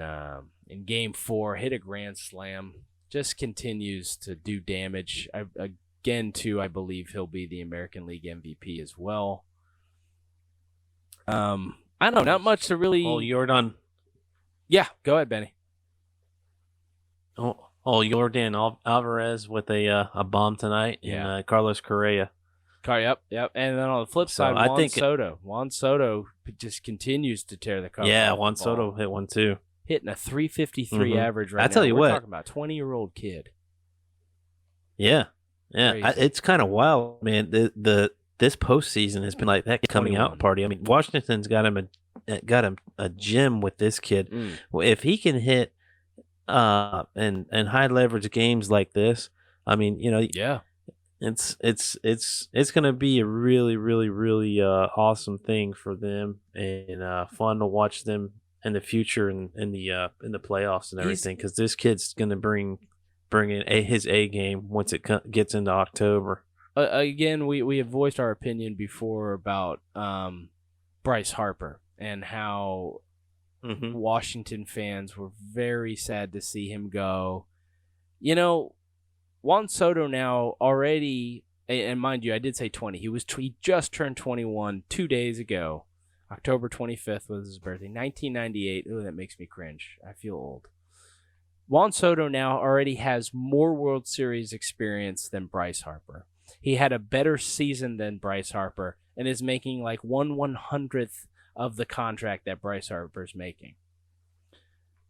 Game 4. Hit a grand slam. Just continues to do damage. Again, too, I believe he'll be the American League MVP as well. I don't know, not much to really... Oh, Jordan. Yeah, go ahead, Benny. Jordan Alvarez with a bomb tonight. Yeah. And Carlos Correa. Yep. And then on the flip side, I Juan think Soto. Juan Soto just continues to tear the cover. Yeah, off the Juan ball. Soto hit one too. Hitting a 353 average right now. I tell you We're what. talking about a 20-year-old kid. Yeah. Crazy. It's kind of wild, man. This postseason has been like that coming 21. out party. I mean, Washington's got him a gem with this kid. Well, if he can hit and high leverage games like this, I mean, Yeah. it's going to be a really, really, really awesome thing for them and fun to watch them in the future and in the playoffs and everything, because this kid's going to bring in his A game once it gets into October. Again, we have voiced our opinion before about Bryce Harper and how Washington fans were very sad to see him go. Juan Soto now already, and mind you, I did say 20. He just turned 21 2 days ago. October 25th was his birthday. 1998. Oh, that makes me cringe. I feel old. Juan Soto now already has more World Series experience than Bryce Harper. He had a better season than Bryce Harper and is making like 1/100th of the contract that Bryce Harper's making.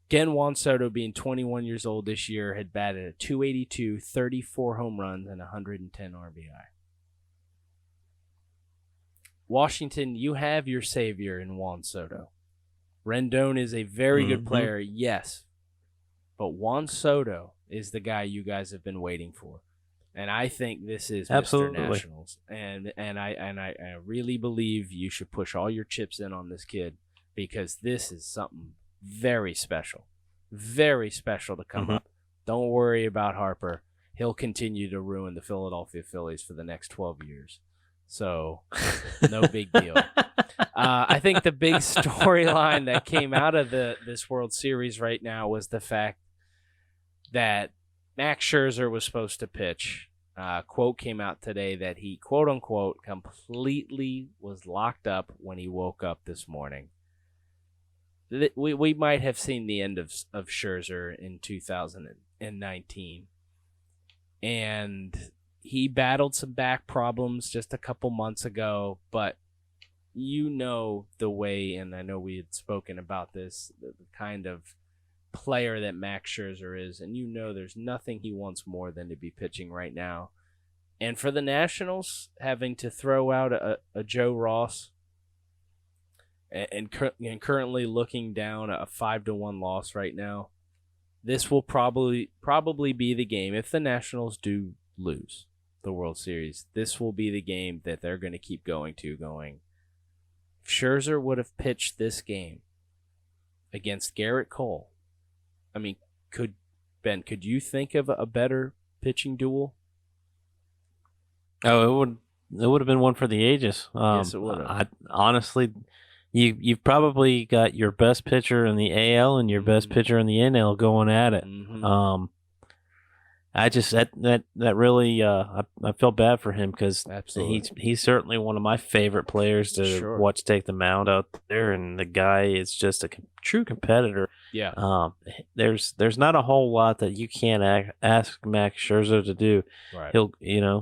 Again, Juan Soto, being 21 years old this year, had batted a .282, 34 home runs, and 110 RBI. Washington, you have your savior in Juan Soto. Rendon is a very good player, yes, but Juan Soto is the guy you guys have been waiting for. And I think this is Absolutely. Mr. Nationals. And I really believe you should push all your chips in on this kid, because this is something very special. Very special to come up. Don't worry about Harper. He'll continue to ruin the Philadelphia Phillies for the next 12 years. So, no big deal. I think the big storyline that came out of this World Series right now was the fact that Max Scherzer was supposed to pitch. Quote came out today that he, quote unquote, completely was locked up when he woke up this morning. We might have seen the end of Scherzer in 2019. And he battled some back problems just a couple months ago, but the way, and I know we had spoken about this, the kind of player that Max Scherzer is, and there's nothing he wants more than to be pitching right now. And for the Nationals, having to throw out a Joe Ross and currently looking down a 5-1 loss right now, this will probably be the game if the Nationals do lose the World Series, this will be the game that they're going to keep going. If Scherzer would have pitched this game against Garrett Cole, I mean, could you think of a better pitching duel? Oh, it would have been one for the ages. Yes, it would have. Honestly, you've probably got your best pitcher in the AL and your best pitcher in the NL going at it. Mm-hmm. I just that really I felt bad for him because he's certainly one of my favorite players to watch take the mound out there, and the guy is just a true competitor. Yeah. There's not a whole lot that you can't ask Max Scherzer to do. Right. He'll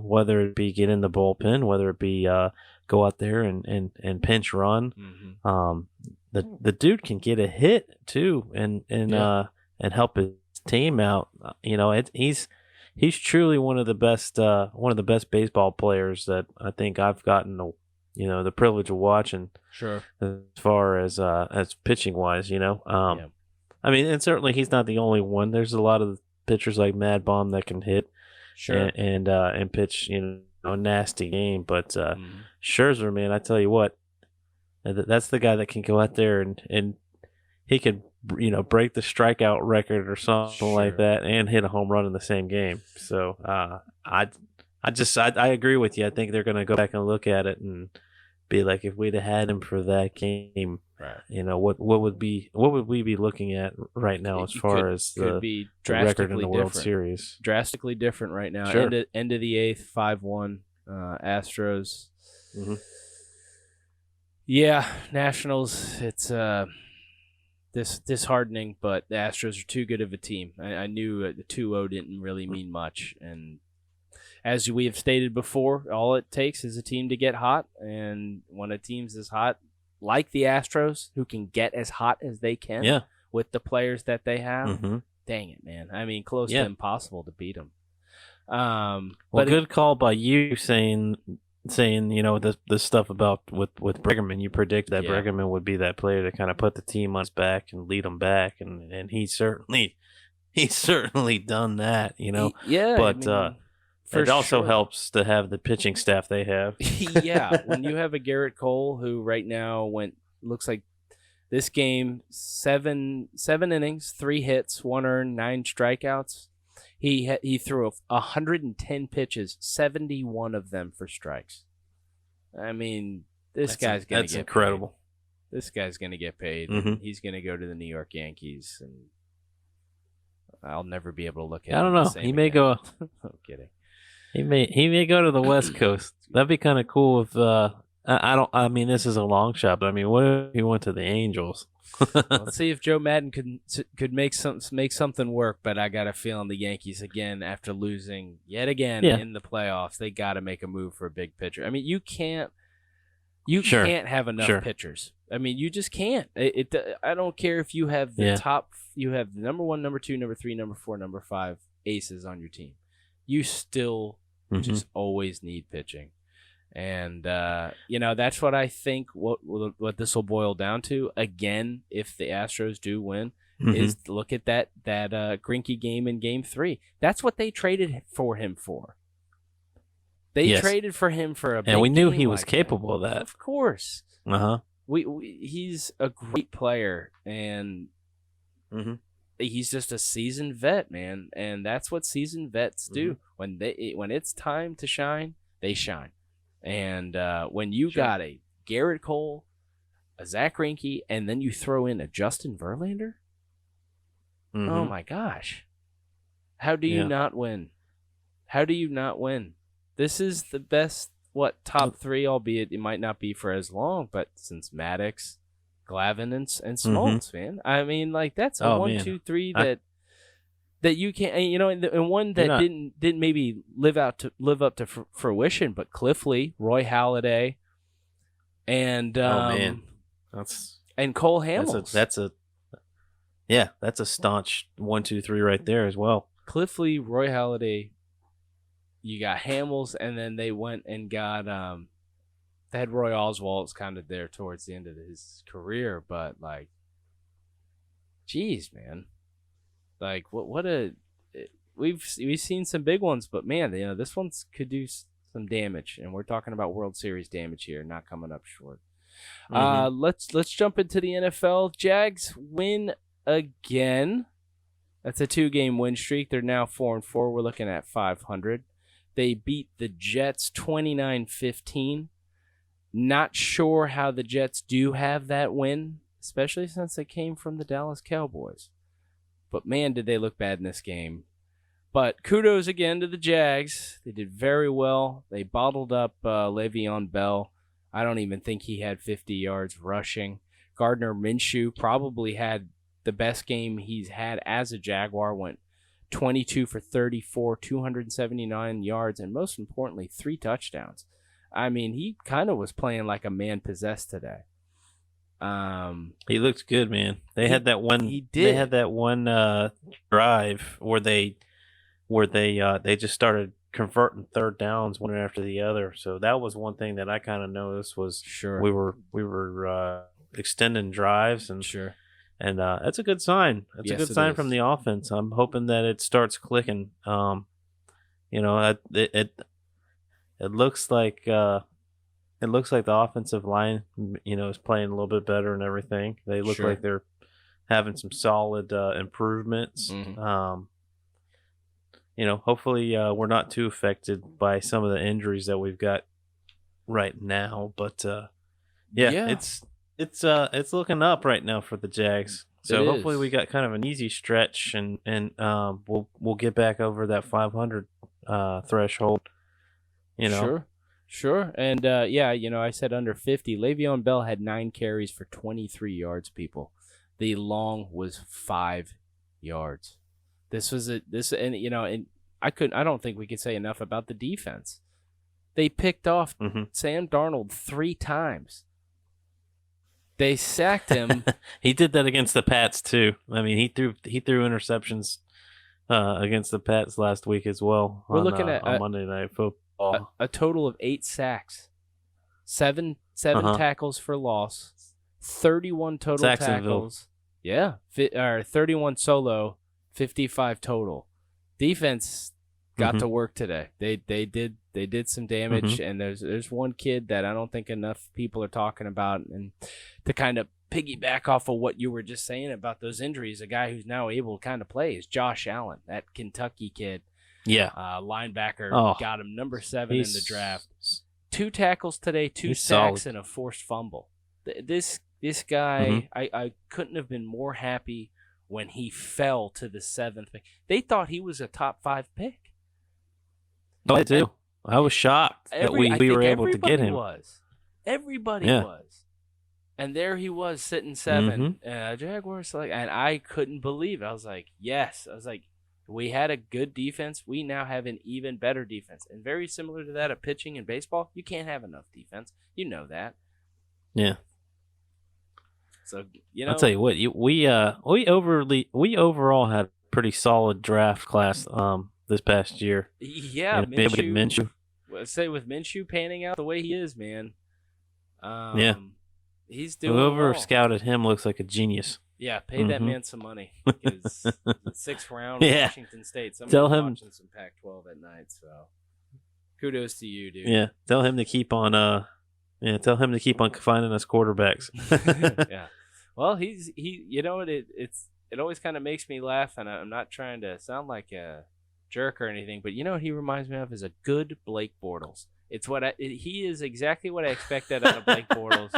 whether it be get in the bullpen, whether it be go out there and pinch run. Mm-hmm. The dude can get a hit too and help his team out. He's truly one of the best baseball players that I think I've gotten the privilege of watching. Sure. As far as pitching wise, I mean, and certainly he's not the only one. There's a lot of pitchers like Mad Bomb that can hit, sure, and pitch a nasty game. But Scherzer, man, I tell you what, that's the guy that can go out there and he could break the strikeout record or something like that and hit a home run in the same game. So I agree with you. I think they're going to go back and look at it and be like, if we'd have had him for that game, right. what would we be looking at right now as far as the record in the World Series? Drastically different right now. Sure. End of the eighth, 5-1, Astros. Mm-hmm. Yeah, Nationals. It's disheartening, but the Astros are too good of a team. I knew the 2-0 didn't really mean much, and as we have stated before, all it takes is a team to get hot, and when a team's as hot, like the Astros, who can get as hot as they can with the players that they have, dang it, man. I mean, close to impossible to beat them. Well, good call by you saying the stuff about with Bregman. You predict that Bregman would be that player to kind of put the team on his back and lead them back, and he's certainly done that. But it also helps to have the pitching staff they have. Yeah, when you have a Garrett Cole who right now looks like this game 7 innings, 3 hits, 1 earned, 9 strikeouts. He threw 110 pitches, 71 of them for strikes. I mean, this guy's going to get incredible. Paid. This guy's going to get paid. Mm-hmm. He's going to go to the New York Yankees, and I'll never be able to look at him. I don't know. He may go. I'm kidding. He may go to the West Coast. That'd be kind of cool if I mean, this is a long shot, but I mean, what if he went to the Angels? Let's see if Joe Madden could make something work, but I got a feeling the Yankees again, after losing yet again in the playoffs, they got to make a move for a big pitcher. I mean, you can't have enough pitchers. I mean, you just can't. I don't care if you have the top, you have the number 1, number 2, number 3, number 4, number 5 aces on your team. You still just always need pitching. And, that's what I think what this will boil down to. Again, if the Astros do win, is look at that Greinke game in Game 3. That's what they traded for him for. They traded for him for a big and we knew game he was like capable of that. Of course. Uh-huh. He's a great player, and he's just a seasoned vet, man. And that's what seasoned vets do. When it's time to shine, they shine. And when you got a Garrett Cole, a Zach Greinke, and then you throw in a Justin Verlander, oh my gosh. How do you not win? How do you not win? This is the best, top 3, albeit it might not be for as long, but since Maddox, Glavine, and Smoltz, man. I mean, like, that's a 1, 2, 3 that you can't, and one that didn't maybe live up to fruition, but Cliff Lee, Roy Halladay, and and Cole Hamels. That's a staunch 1, 2, 3 right there as well. Cliff Lee, Roy Halladay. You got Hamels, and then they went and got they had Roy Oswald's kind of there towards the end of his career, but like, geez, man. Like, what a we've seen some big ones, but man, this one's could do some damage, and we're talking about World Series damage here, not coming up short. Let's jump into the NFL. Jags win again. That's a 2-game win streak. They're now 4-4. We're looking at 500. They beat the Jets 29-15. Not sure how the Jets do have that win, especially since they came from the Dallas Cowboys. But man, did they look bad in this game. But kudos again to the Jags. They did very well. They bottled up Le'Veon Bell. I don't even think he had 50 yards rushing. Gardner Minshew probably had the best game he's had as a Jaguar. Went 22 for 34, 279 yards, and most importantly, 3 touchdowns. I mean, he kind of was playing like a man possessed today. He looked good, man. They had that one. He did. They had that one drive where they just started converting third downs one after the other. So that was one thing that I kind of noticed was we were extending drives and that's a good sign. That's a good sign from the offense. I'm hoping that it starts clicking. It looks like the offensive line, is playing a little bit better and everything. They look like they're having some solid improvements. Hopefully we're not too affected by some of the injuries that we've got right now. But it's looking up right now for the Jags. So hopefully we got kind of an easy stretch, and we'll get back over that 500 threshold. Sure. And I said under 50. Le'Veon Bell had 9 carries for 23 yards. People, the long was 5 yards. And I don't think we could say enough about the defense. They picked off Sam Darnold 3 times. They sacked him. He did that against the Pats too. I mean, he threw interceptions against the Pats last week as well. We're looking at on Monday Night Football. A total of 8 sacks, 7 tackles for loss, 31 total tackles. Yeah, 31 solo, 55 total. Defense got to work today. They did some damage, and there's one kid that I don't think enough people are talking about, and to kind of piggyback off of what you were just saying about those injuries, a guy who's now able to kind of play is Josh Allen, that Kentucky kid. Yeah, linebacker, got him number 7 in the draft. 2 tackles today, 2 sacks, solid. And a forced fumble. This guy, I couldn't have been more happy when he fell to the 7th pick. They thought he was a top 5 pick. Oh, I do. I was shocked that we were able to get him. Everybody was. And there he was sitting 7. Jaguars, and I couldn't believe it. I was like, yes. I was like, we had a good defense. We now have an even better defense. And very similar to that of pitching in baseball, you can't have enough defense. You know that. Yeah. So, I'll tell you what, we overall had a pretty solid draft class this past year. Yeah, Minshew. Say with Minshew panning out the way he is, man. He's doing. Whoever scouted him looks like a genius. Yeah, pay that man some money. Because the 6th round, Washington State. Tell him watching some Pac-12 at night. So, kudos to you, dude. Yeah, tell him to keep on. Tell him to keep on finding us quarterbacks. Yeah. Well, it always kind of makes me laugh, and I'm not trying to sound like a jerk or anything, but what he reminds me of is a good Blake Bortles. He is exactly what I expected out of Blake Bortles.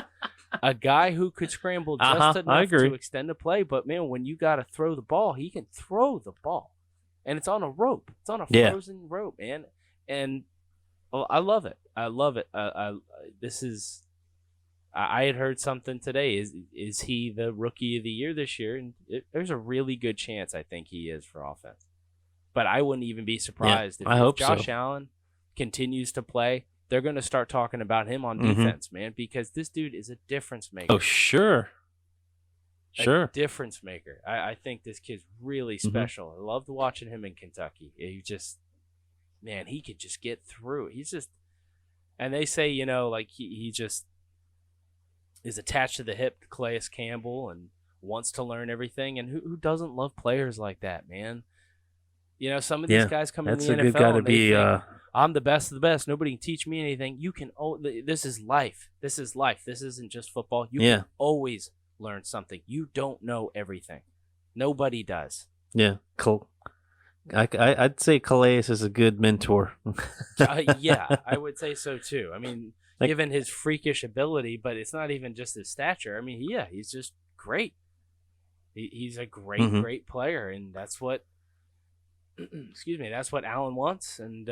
A guy who could scramble just enough to extend a play, but man, when you got to throw the ball, he can throw the ball, and it's on a rope. It's on a frozen rope, man. And I love it. I love it. I had heard something today. Is he the rookie of the year this year? And there's a really good chance I think he is for offense. But I wouldn't even be surprised if Josh Allen continues to play. They're going to start talking about him on defense, man, because this dude is a difference maker. Oh, sure. A difference maker. I think this kid's really special. I loved watching him in Kentucky. He could just get through. And they say, he just is attached to the hip to Calais Campbell and wants to learn everything. And who doesn't love players like that, man? You know, some of these guys come in that's the a NFL good guy to and they be. think, I'm the best of the best. Nobody can teach me anything. You can. This is life. This is life. This isn't just football. You can always learn something. You don't know everything. Nobody does. Yeah, cool. I'd say Calais is a good mentor. Yeah, I would say so too. I mean, given his freakish ability, but it's not even just his stature. I mean, yeah, he's just great. He's a great, great player, and that's what. Excuse me. That's what Allen wants, and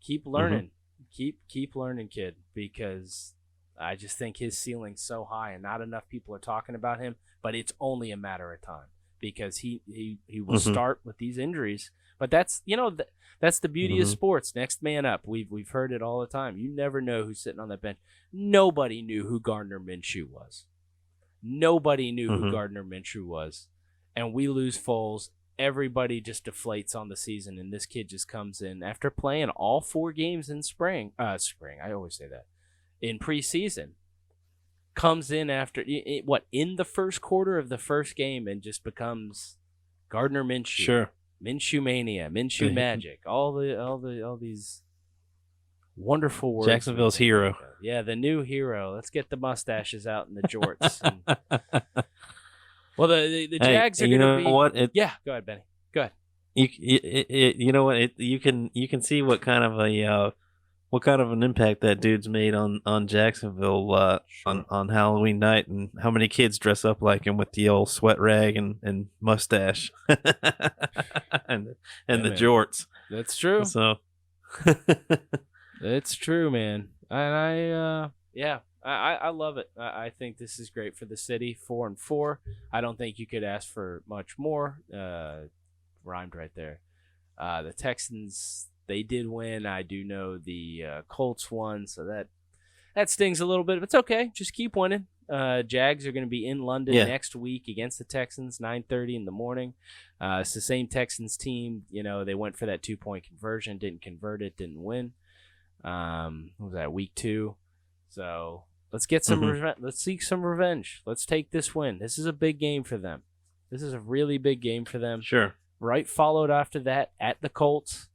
keep learning, keep learning, kid, because I just think his ceiling's so high, and not enough people are talking about him. But it's only a matter of time because he will start with these injuries. But that's that's the beauty of sports. Next man up. We've heard it all the time. You never know who's sitting on that bench. Nobody knew who Gardner Minshew was. Nobody knew who Gardner Minshew was, and we lose Foles. Everybody just deflates on the season, and this kid just comes in after playing all 4 games in spring. I always say that. In preseason. Comes in after, in the first quarter of the first game and just becomes Gardner Minshew. Sure. Minshew mania, Minshew magic, all these wonderful words. Jacksonville's hero. Yeah, the new hero. Let's get the mustaches out and the jorts. Well, the Jags are going to be. You know what? Go ahead, Benny. Go ahead. You know what? You can see what kind of an impact that dude's made on Jacksonville on Halloween night, and how many kids dress up like him with the old sweat rag and mustache and the jorts. That's true. So it's true, man. And I love it. I think this is great for the city. 4-4. I don't think you could ask for much more. Rhymed right there. The Texans, they did win. I do know the Colts won, so that stings a little bit, but it's okay. Just keep winning. Jags are going to be in London next week against the Texans, 9:30 in the morning. It's the same Texans team. You know, they went for that 2-point conversion, didn't convert it, didn't win. What was that, week 2? So let's get some let's seek some revenge. Let's take this win. This is a big game for them. This is a really big game for them. Sure. Right followed after that at the Colts.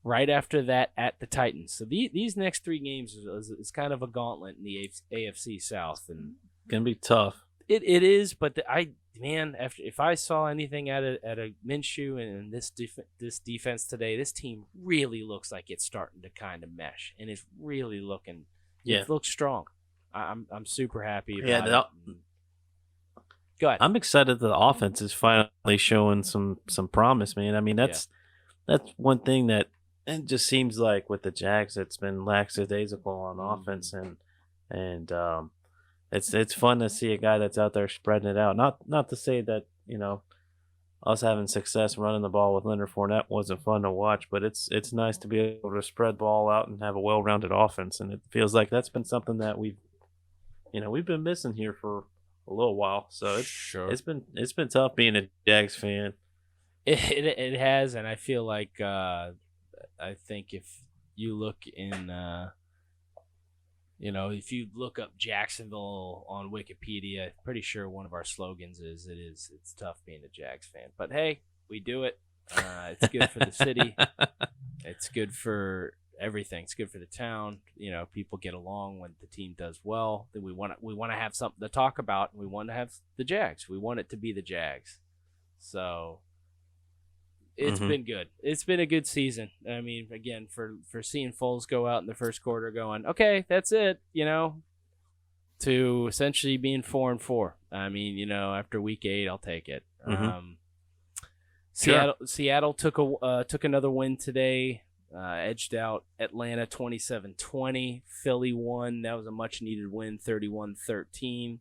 Right after that at the Titans. So these next 3 games is kind of a gauntlet in the AFC South, and gonna be tough. It is, but if I saw anything at a Minshew and this defense today, this team really looks like it's starting to kind of mesh, and it's really looking. Yeah. It looks strong. I'm super happy about it. Go ahead. I'm excited that the offense is finally showing some promise, man. I mean, that's one thing that it just seems like with the Jags, it's been lackadaisical on offense, and it's fun to see a guy that's out there spreading it out. Not to say that us having success running the ball with Leonard Fournette wasn't fun to watch, but it's nice to be able to spread ball out and have a well-rounded offense, and it feels like that's been something that we've been missing here for a little while. So it's been tough being a Jags fan. It has, and I feel like I think if you look in if you look up Jacksonville on Wikipedia, I'm pretty sure one of our slogans is it's tough being a Jags fan. But hey, we do it. It's good for the city. It's good for everything. It's good for the town. People get along when the team does well. Then we want to have something to talk about. We want to have the Jags. We want it to be the Jags. So it's been good. It's been a good season. I mean, again, for seeing Foles go out in the first quarter going, okay, that's it, to essentially being 4-4. I mean, after week 8, I'll take it. Seattle took another win today, edged out Atlanta 27-20. Philly won. That was a much-needed win, 31-13.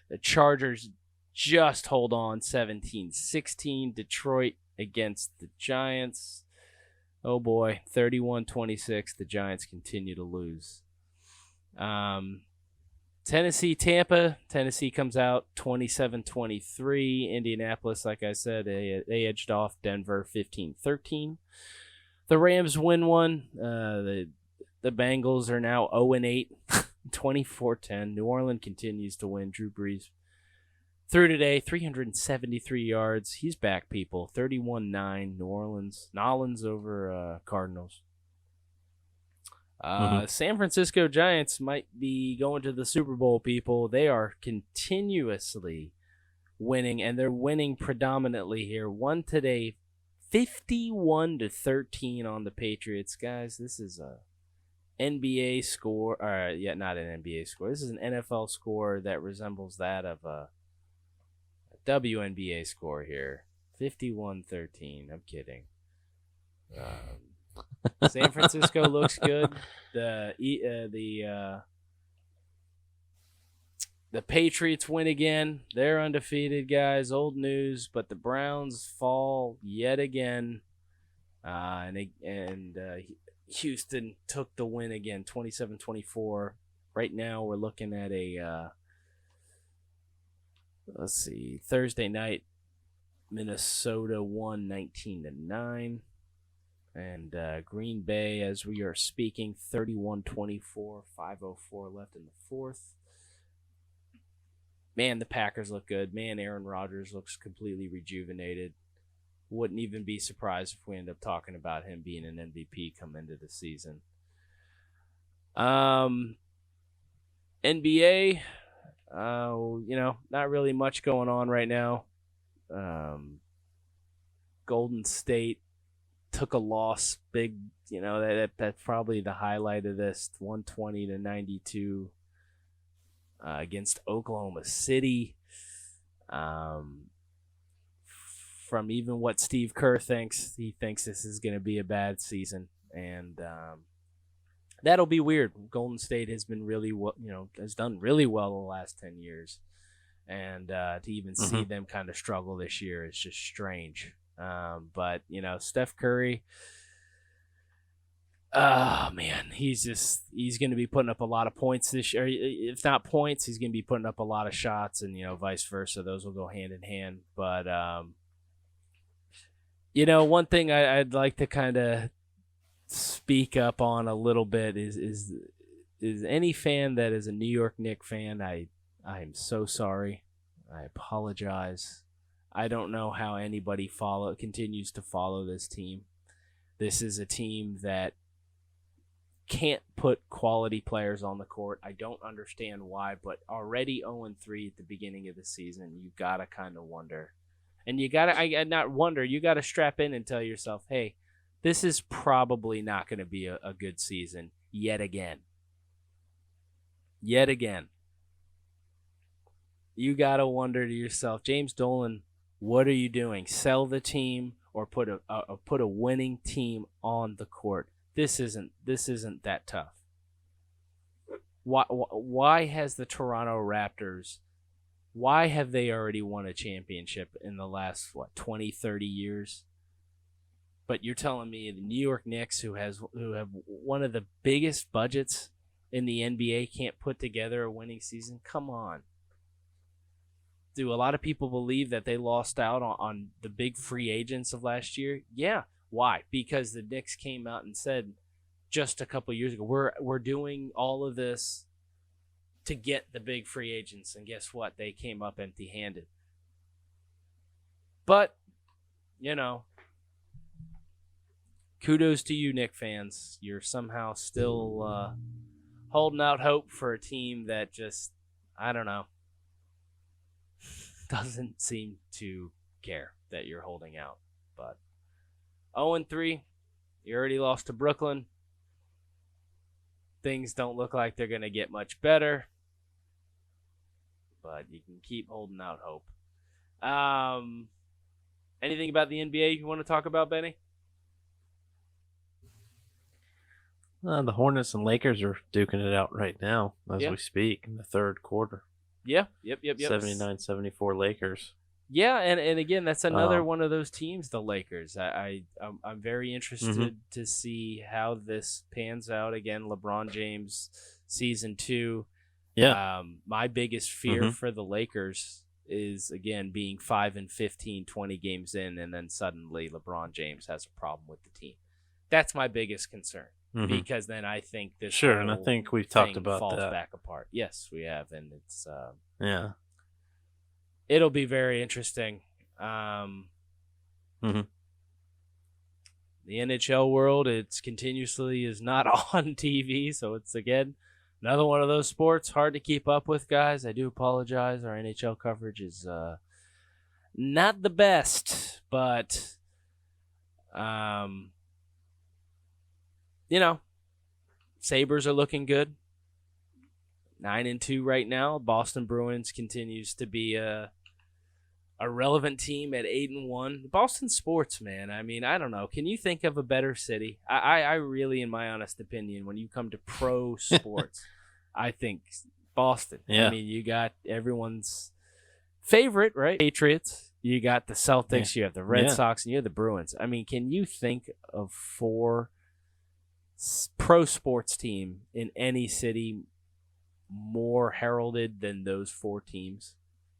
The Chargers just hold on, 17-16. Detroit against the Giants. Oh boy, 31-26. The Giants continue to lose. Tennessee, Tampa. Tennessee comes out 27-23. Indianapolis, like I said, they edged off Denver 15-13. The Rams win one. The Bengals are now 0-8, 24-10. New Orleans continues to win. Drew Brees through today, 373 yards. He's back, people. 31-9, New Orleans. Nolans over Cardinals. San Francisco Giants might be going to the Super Bowl, people. They are continuously winning, and they're winning predominantly here. Won today 51-13 on the Patriots. Guys, this is a NBA score. Not an NBA score. This is an NFL score that resembles that of a WNBA score here. 51-13. I'm kidding. San Francisco looks good. The Patriots win again. They're undefeated, guys. Old news, but the Browns fall yet again. And Houston took the win again, 27-24. Right now, we're looking at a Thursday night. Minnesota won 19-9. And Green Bay, as we are speaking, 31-24, 5:04 left in the fourth. Man, the Packers look good. Man, Aaron Rodgers looks completely rejuvenated. Wouldn't even be surprised if we end up talking about him being an MVP come into the season. NBA, not really much going on right now. Golden State took a loss, big, that's probably the highlight of this, 120-92 against Oklahoma City. From even what Steve Kerr thinks, he thinks this is going to be a bad season, and that'll be weird. Golden State has been really has done really well the last 10 years, and to even see them kind of struggle this year is just strange. But Steph Curry, oh man, he's going to be putting up a lot of points this year. If not points, he's going to be putting up a lot of shots, and vice versa. Those will go hand in hand. But one thing I'd like to kind of speak up on a little bit is any fan that is a New York Knicks fan. I'm so sorry. I apologize. I don't know how anybody continues to follow this team. This is a team that can't put quality players on the court. I don't understand why, but already 0-3 at the beginning of the season, you got to kind of wonder. And you got to strap in and tell yourself, hey, this is probably not going to be a good season yet again. Yet again. You got to wonder to yourself, James Dolan, what are you doing? Sell the team or put a winning team on the court. This isn't that tough. Why has the Toronto Raptors, why have they already won a championship in the last 20, 30 years? But you're telling me the New York Knicks, who have one of the biggest budgets in the NBA, can't put together a winning season? Come on. Do a lot of people believe that they lost out on the big free agents of last year? Yeah. Why? Because the Knicks came out and said just a couple years ago, we're doing all of this to get the big free agents. And guess what? They came up empty-handed. But, kudos to you, Knicks fans. You're somehow still holding out hope for a team that just, I don't know, doesn't seem to care that you're holding out. But 0-3, you already lost to Brooklyn. Things don't look like they're going to get much better. But you can keep holding out hope. Anything about the NBA you want to talk about, Benny? The Hornets and Lakers are duking it out right now as we speak in the third quarter. Yeah, yep. 79-74 Lakers. Yeah, and again, that's another one of those teams, the Lakers. I'm very interested to see how this pans out. Again, LeBron James, season 2. Yeah. My biggest fear for the Lakers is, again, being 5-15, 20 games in, and then suddenly LeBron James has a problem with the team. That's my biggest concern. Because then I think this and I think we've talked about falls that. Back apart. Yes, we have, and it's it'll be very interesting. Mhm. The NHL world, it's continuously is not on TV, so it's again another one of those sports hard to keep up with, guys. I do apologize. Our NHL coverage is not the best, but Sabres are looking good. 9-2 right now. Boston Bruins continues to be a relevant team at 8-1. Boston sports, man. I mean, I don't know. Can you think of a better city? I really, in my honest opinion, when you come to pro sports, I think Boston. Yeah. I mean, you got everyone's favorite, right? Patriots. You got the Celtics. You have the Red Sox, and you have the Bruins. I mean, can you think of 4 pro sports team in any city more heralded than those 4 teams?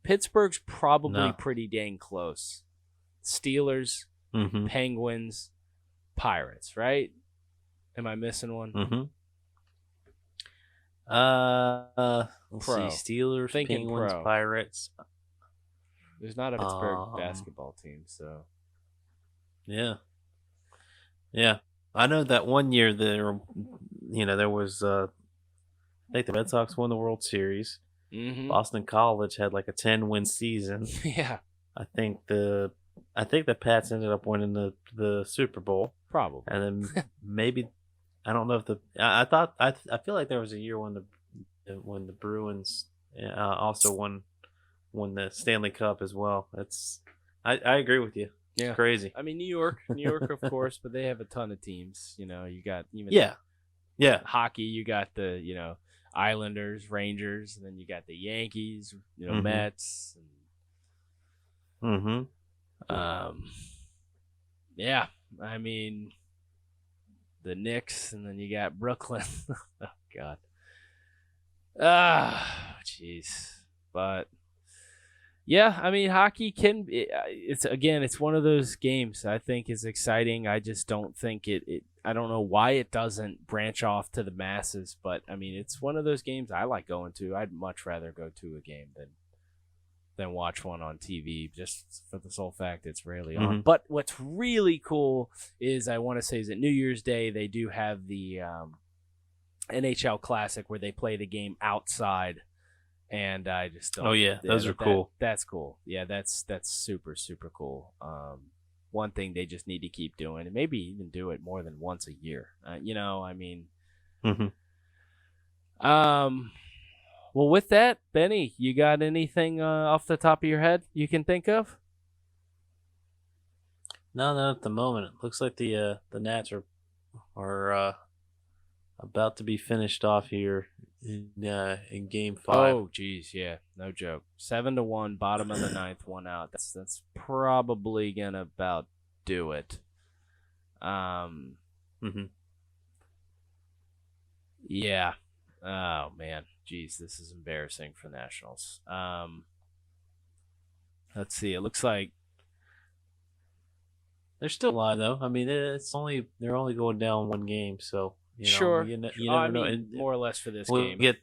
Pittsburgh's probably pretty dang close. Steelers, Penguins, Pirates, right? Am I missing one? Let's see. Steelers, Penguins, pro. Pirates. There's not a Pittsburgh basketball team, so. Yeah. I know that one year there was I think the Red Sox won the World Series. Boston College had like a 10-win season. Yeah. I think the Pats ended up winning the Super Bowl. Probably. And then maybe I don't know if I feel like there was a year when the Bruins also won the Stanley Cup as well. I agree with you. It's crazy. I mean, New York, of course, but they have a ton of teams. You got even hockey. You got the Islanders, Rangers, and then you got the Yankees. Mets. And, yeah. I mean, the Knicks, and then you got Brooklyn. Oh God. Jeez. But. Yeah, I mean, hockey it's one of those games I think is exciting. I just don't think I don't know why it doesn't branch off to the masses, but I mean, it's one of those games I like going to. I'd much rather go to a game than watch one on TV, just for the sole fact it's rarely on. But what's really cool is I want to say is that New Year's Day they do have the NHL Classic where they play the game outside. And I just don't. Oh yeah, those are cool. That's cool. Yeah, that's super super cool. One thing they just need to keep doing, and maybe even do it more than once a year. I mean. Well, with that, Benny, you got anything off the top of your head you can think of? No, not at the moment. It looks like the Nats are about to be finished off here in Game 5. Oh, geez, yeah, no joke. 7-1, bottom of the 9th, 1 out. That's probably gonna about do it. Yeah. Oh man, geez, this is embarrassing for Nationals. Let's see. It looks like they're still alive though. I mean, they're only going down 1 game, so. Sure. You never know. More or less for this we'll game. Get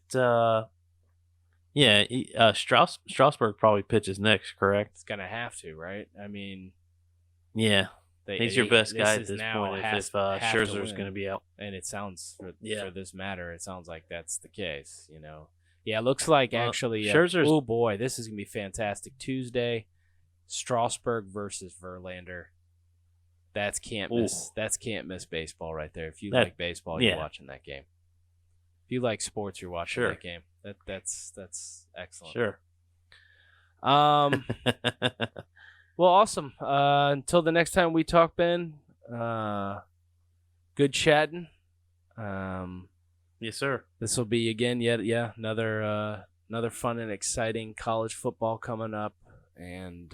Strasburg probably pitches next, correct? It's gonna have to, right? I mean, yeah, he's your best guy at this point. If Scherzer's going to be out, and it sounds for this matter, it sounds like that's the case. Yeah, it looks like actually. Scherzer's. Oh boy, this is gonna be fantastic. Tuesday, Strasburg versus Verlander. That's can't miss baseball right there. If you like baseball, you're watching that game. If you like sports, you're watching that game. That's excellent. Sure. Well, awesome. Until the next time we talk, Ben. Good chatting. Yes, sir. This will be again another fun and exciting college football coming up, and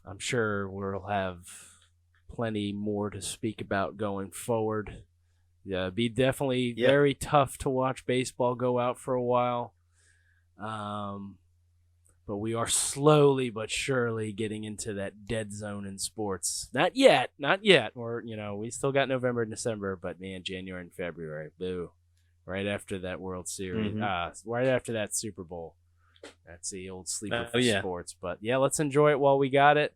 I'm sure we'll have plenty more to speak about going forward. Yeah, be definitely very tough to watch baseball go out for a while. But we are slowly but surely getting into that dead zone in sports. Not yet. We still got November and December, but man, January and February, boo. Right after that World Series, right after that Super Bowl. That's the old sleeper Oh, for yeah. sports. But yeah, let's enjoy it while we got it.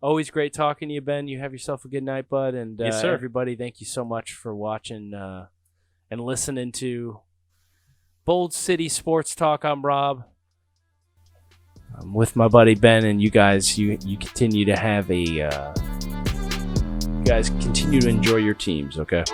Always great talking to you, Ben. You have yourself a good night, bud. And Yes, sir. everybody, thank you so much for watching and listening to Bold City Sports Talk. I'm Rob. I'm with my buddy Ben, and you guys, you continue to have a you guys continue to enjoy your teams, okay?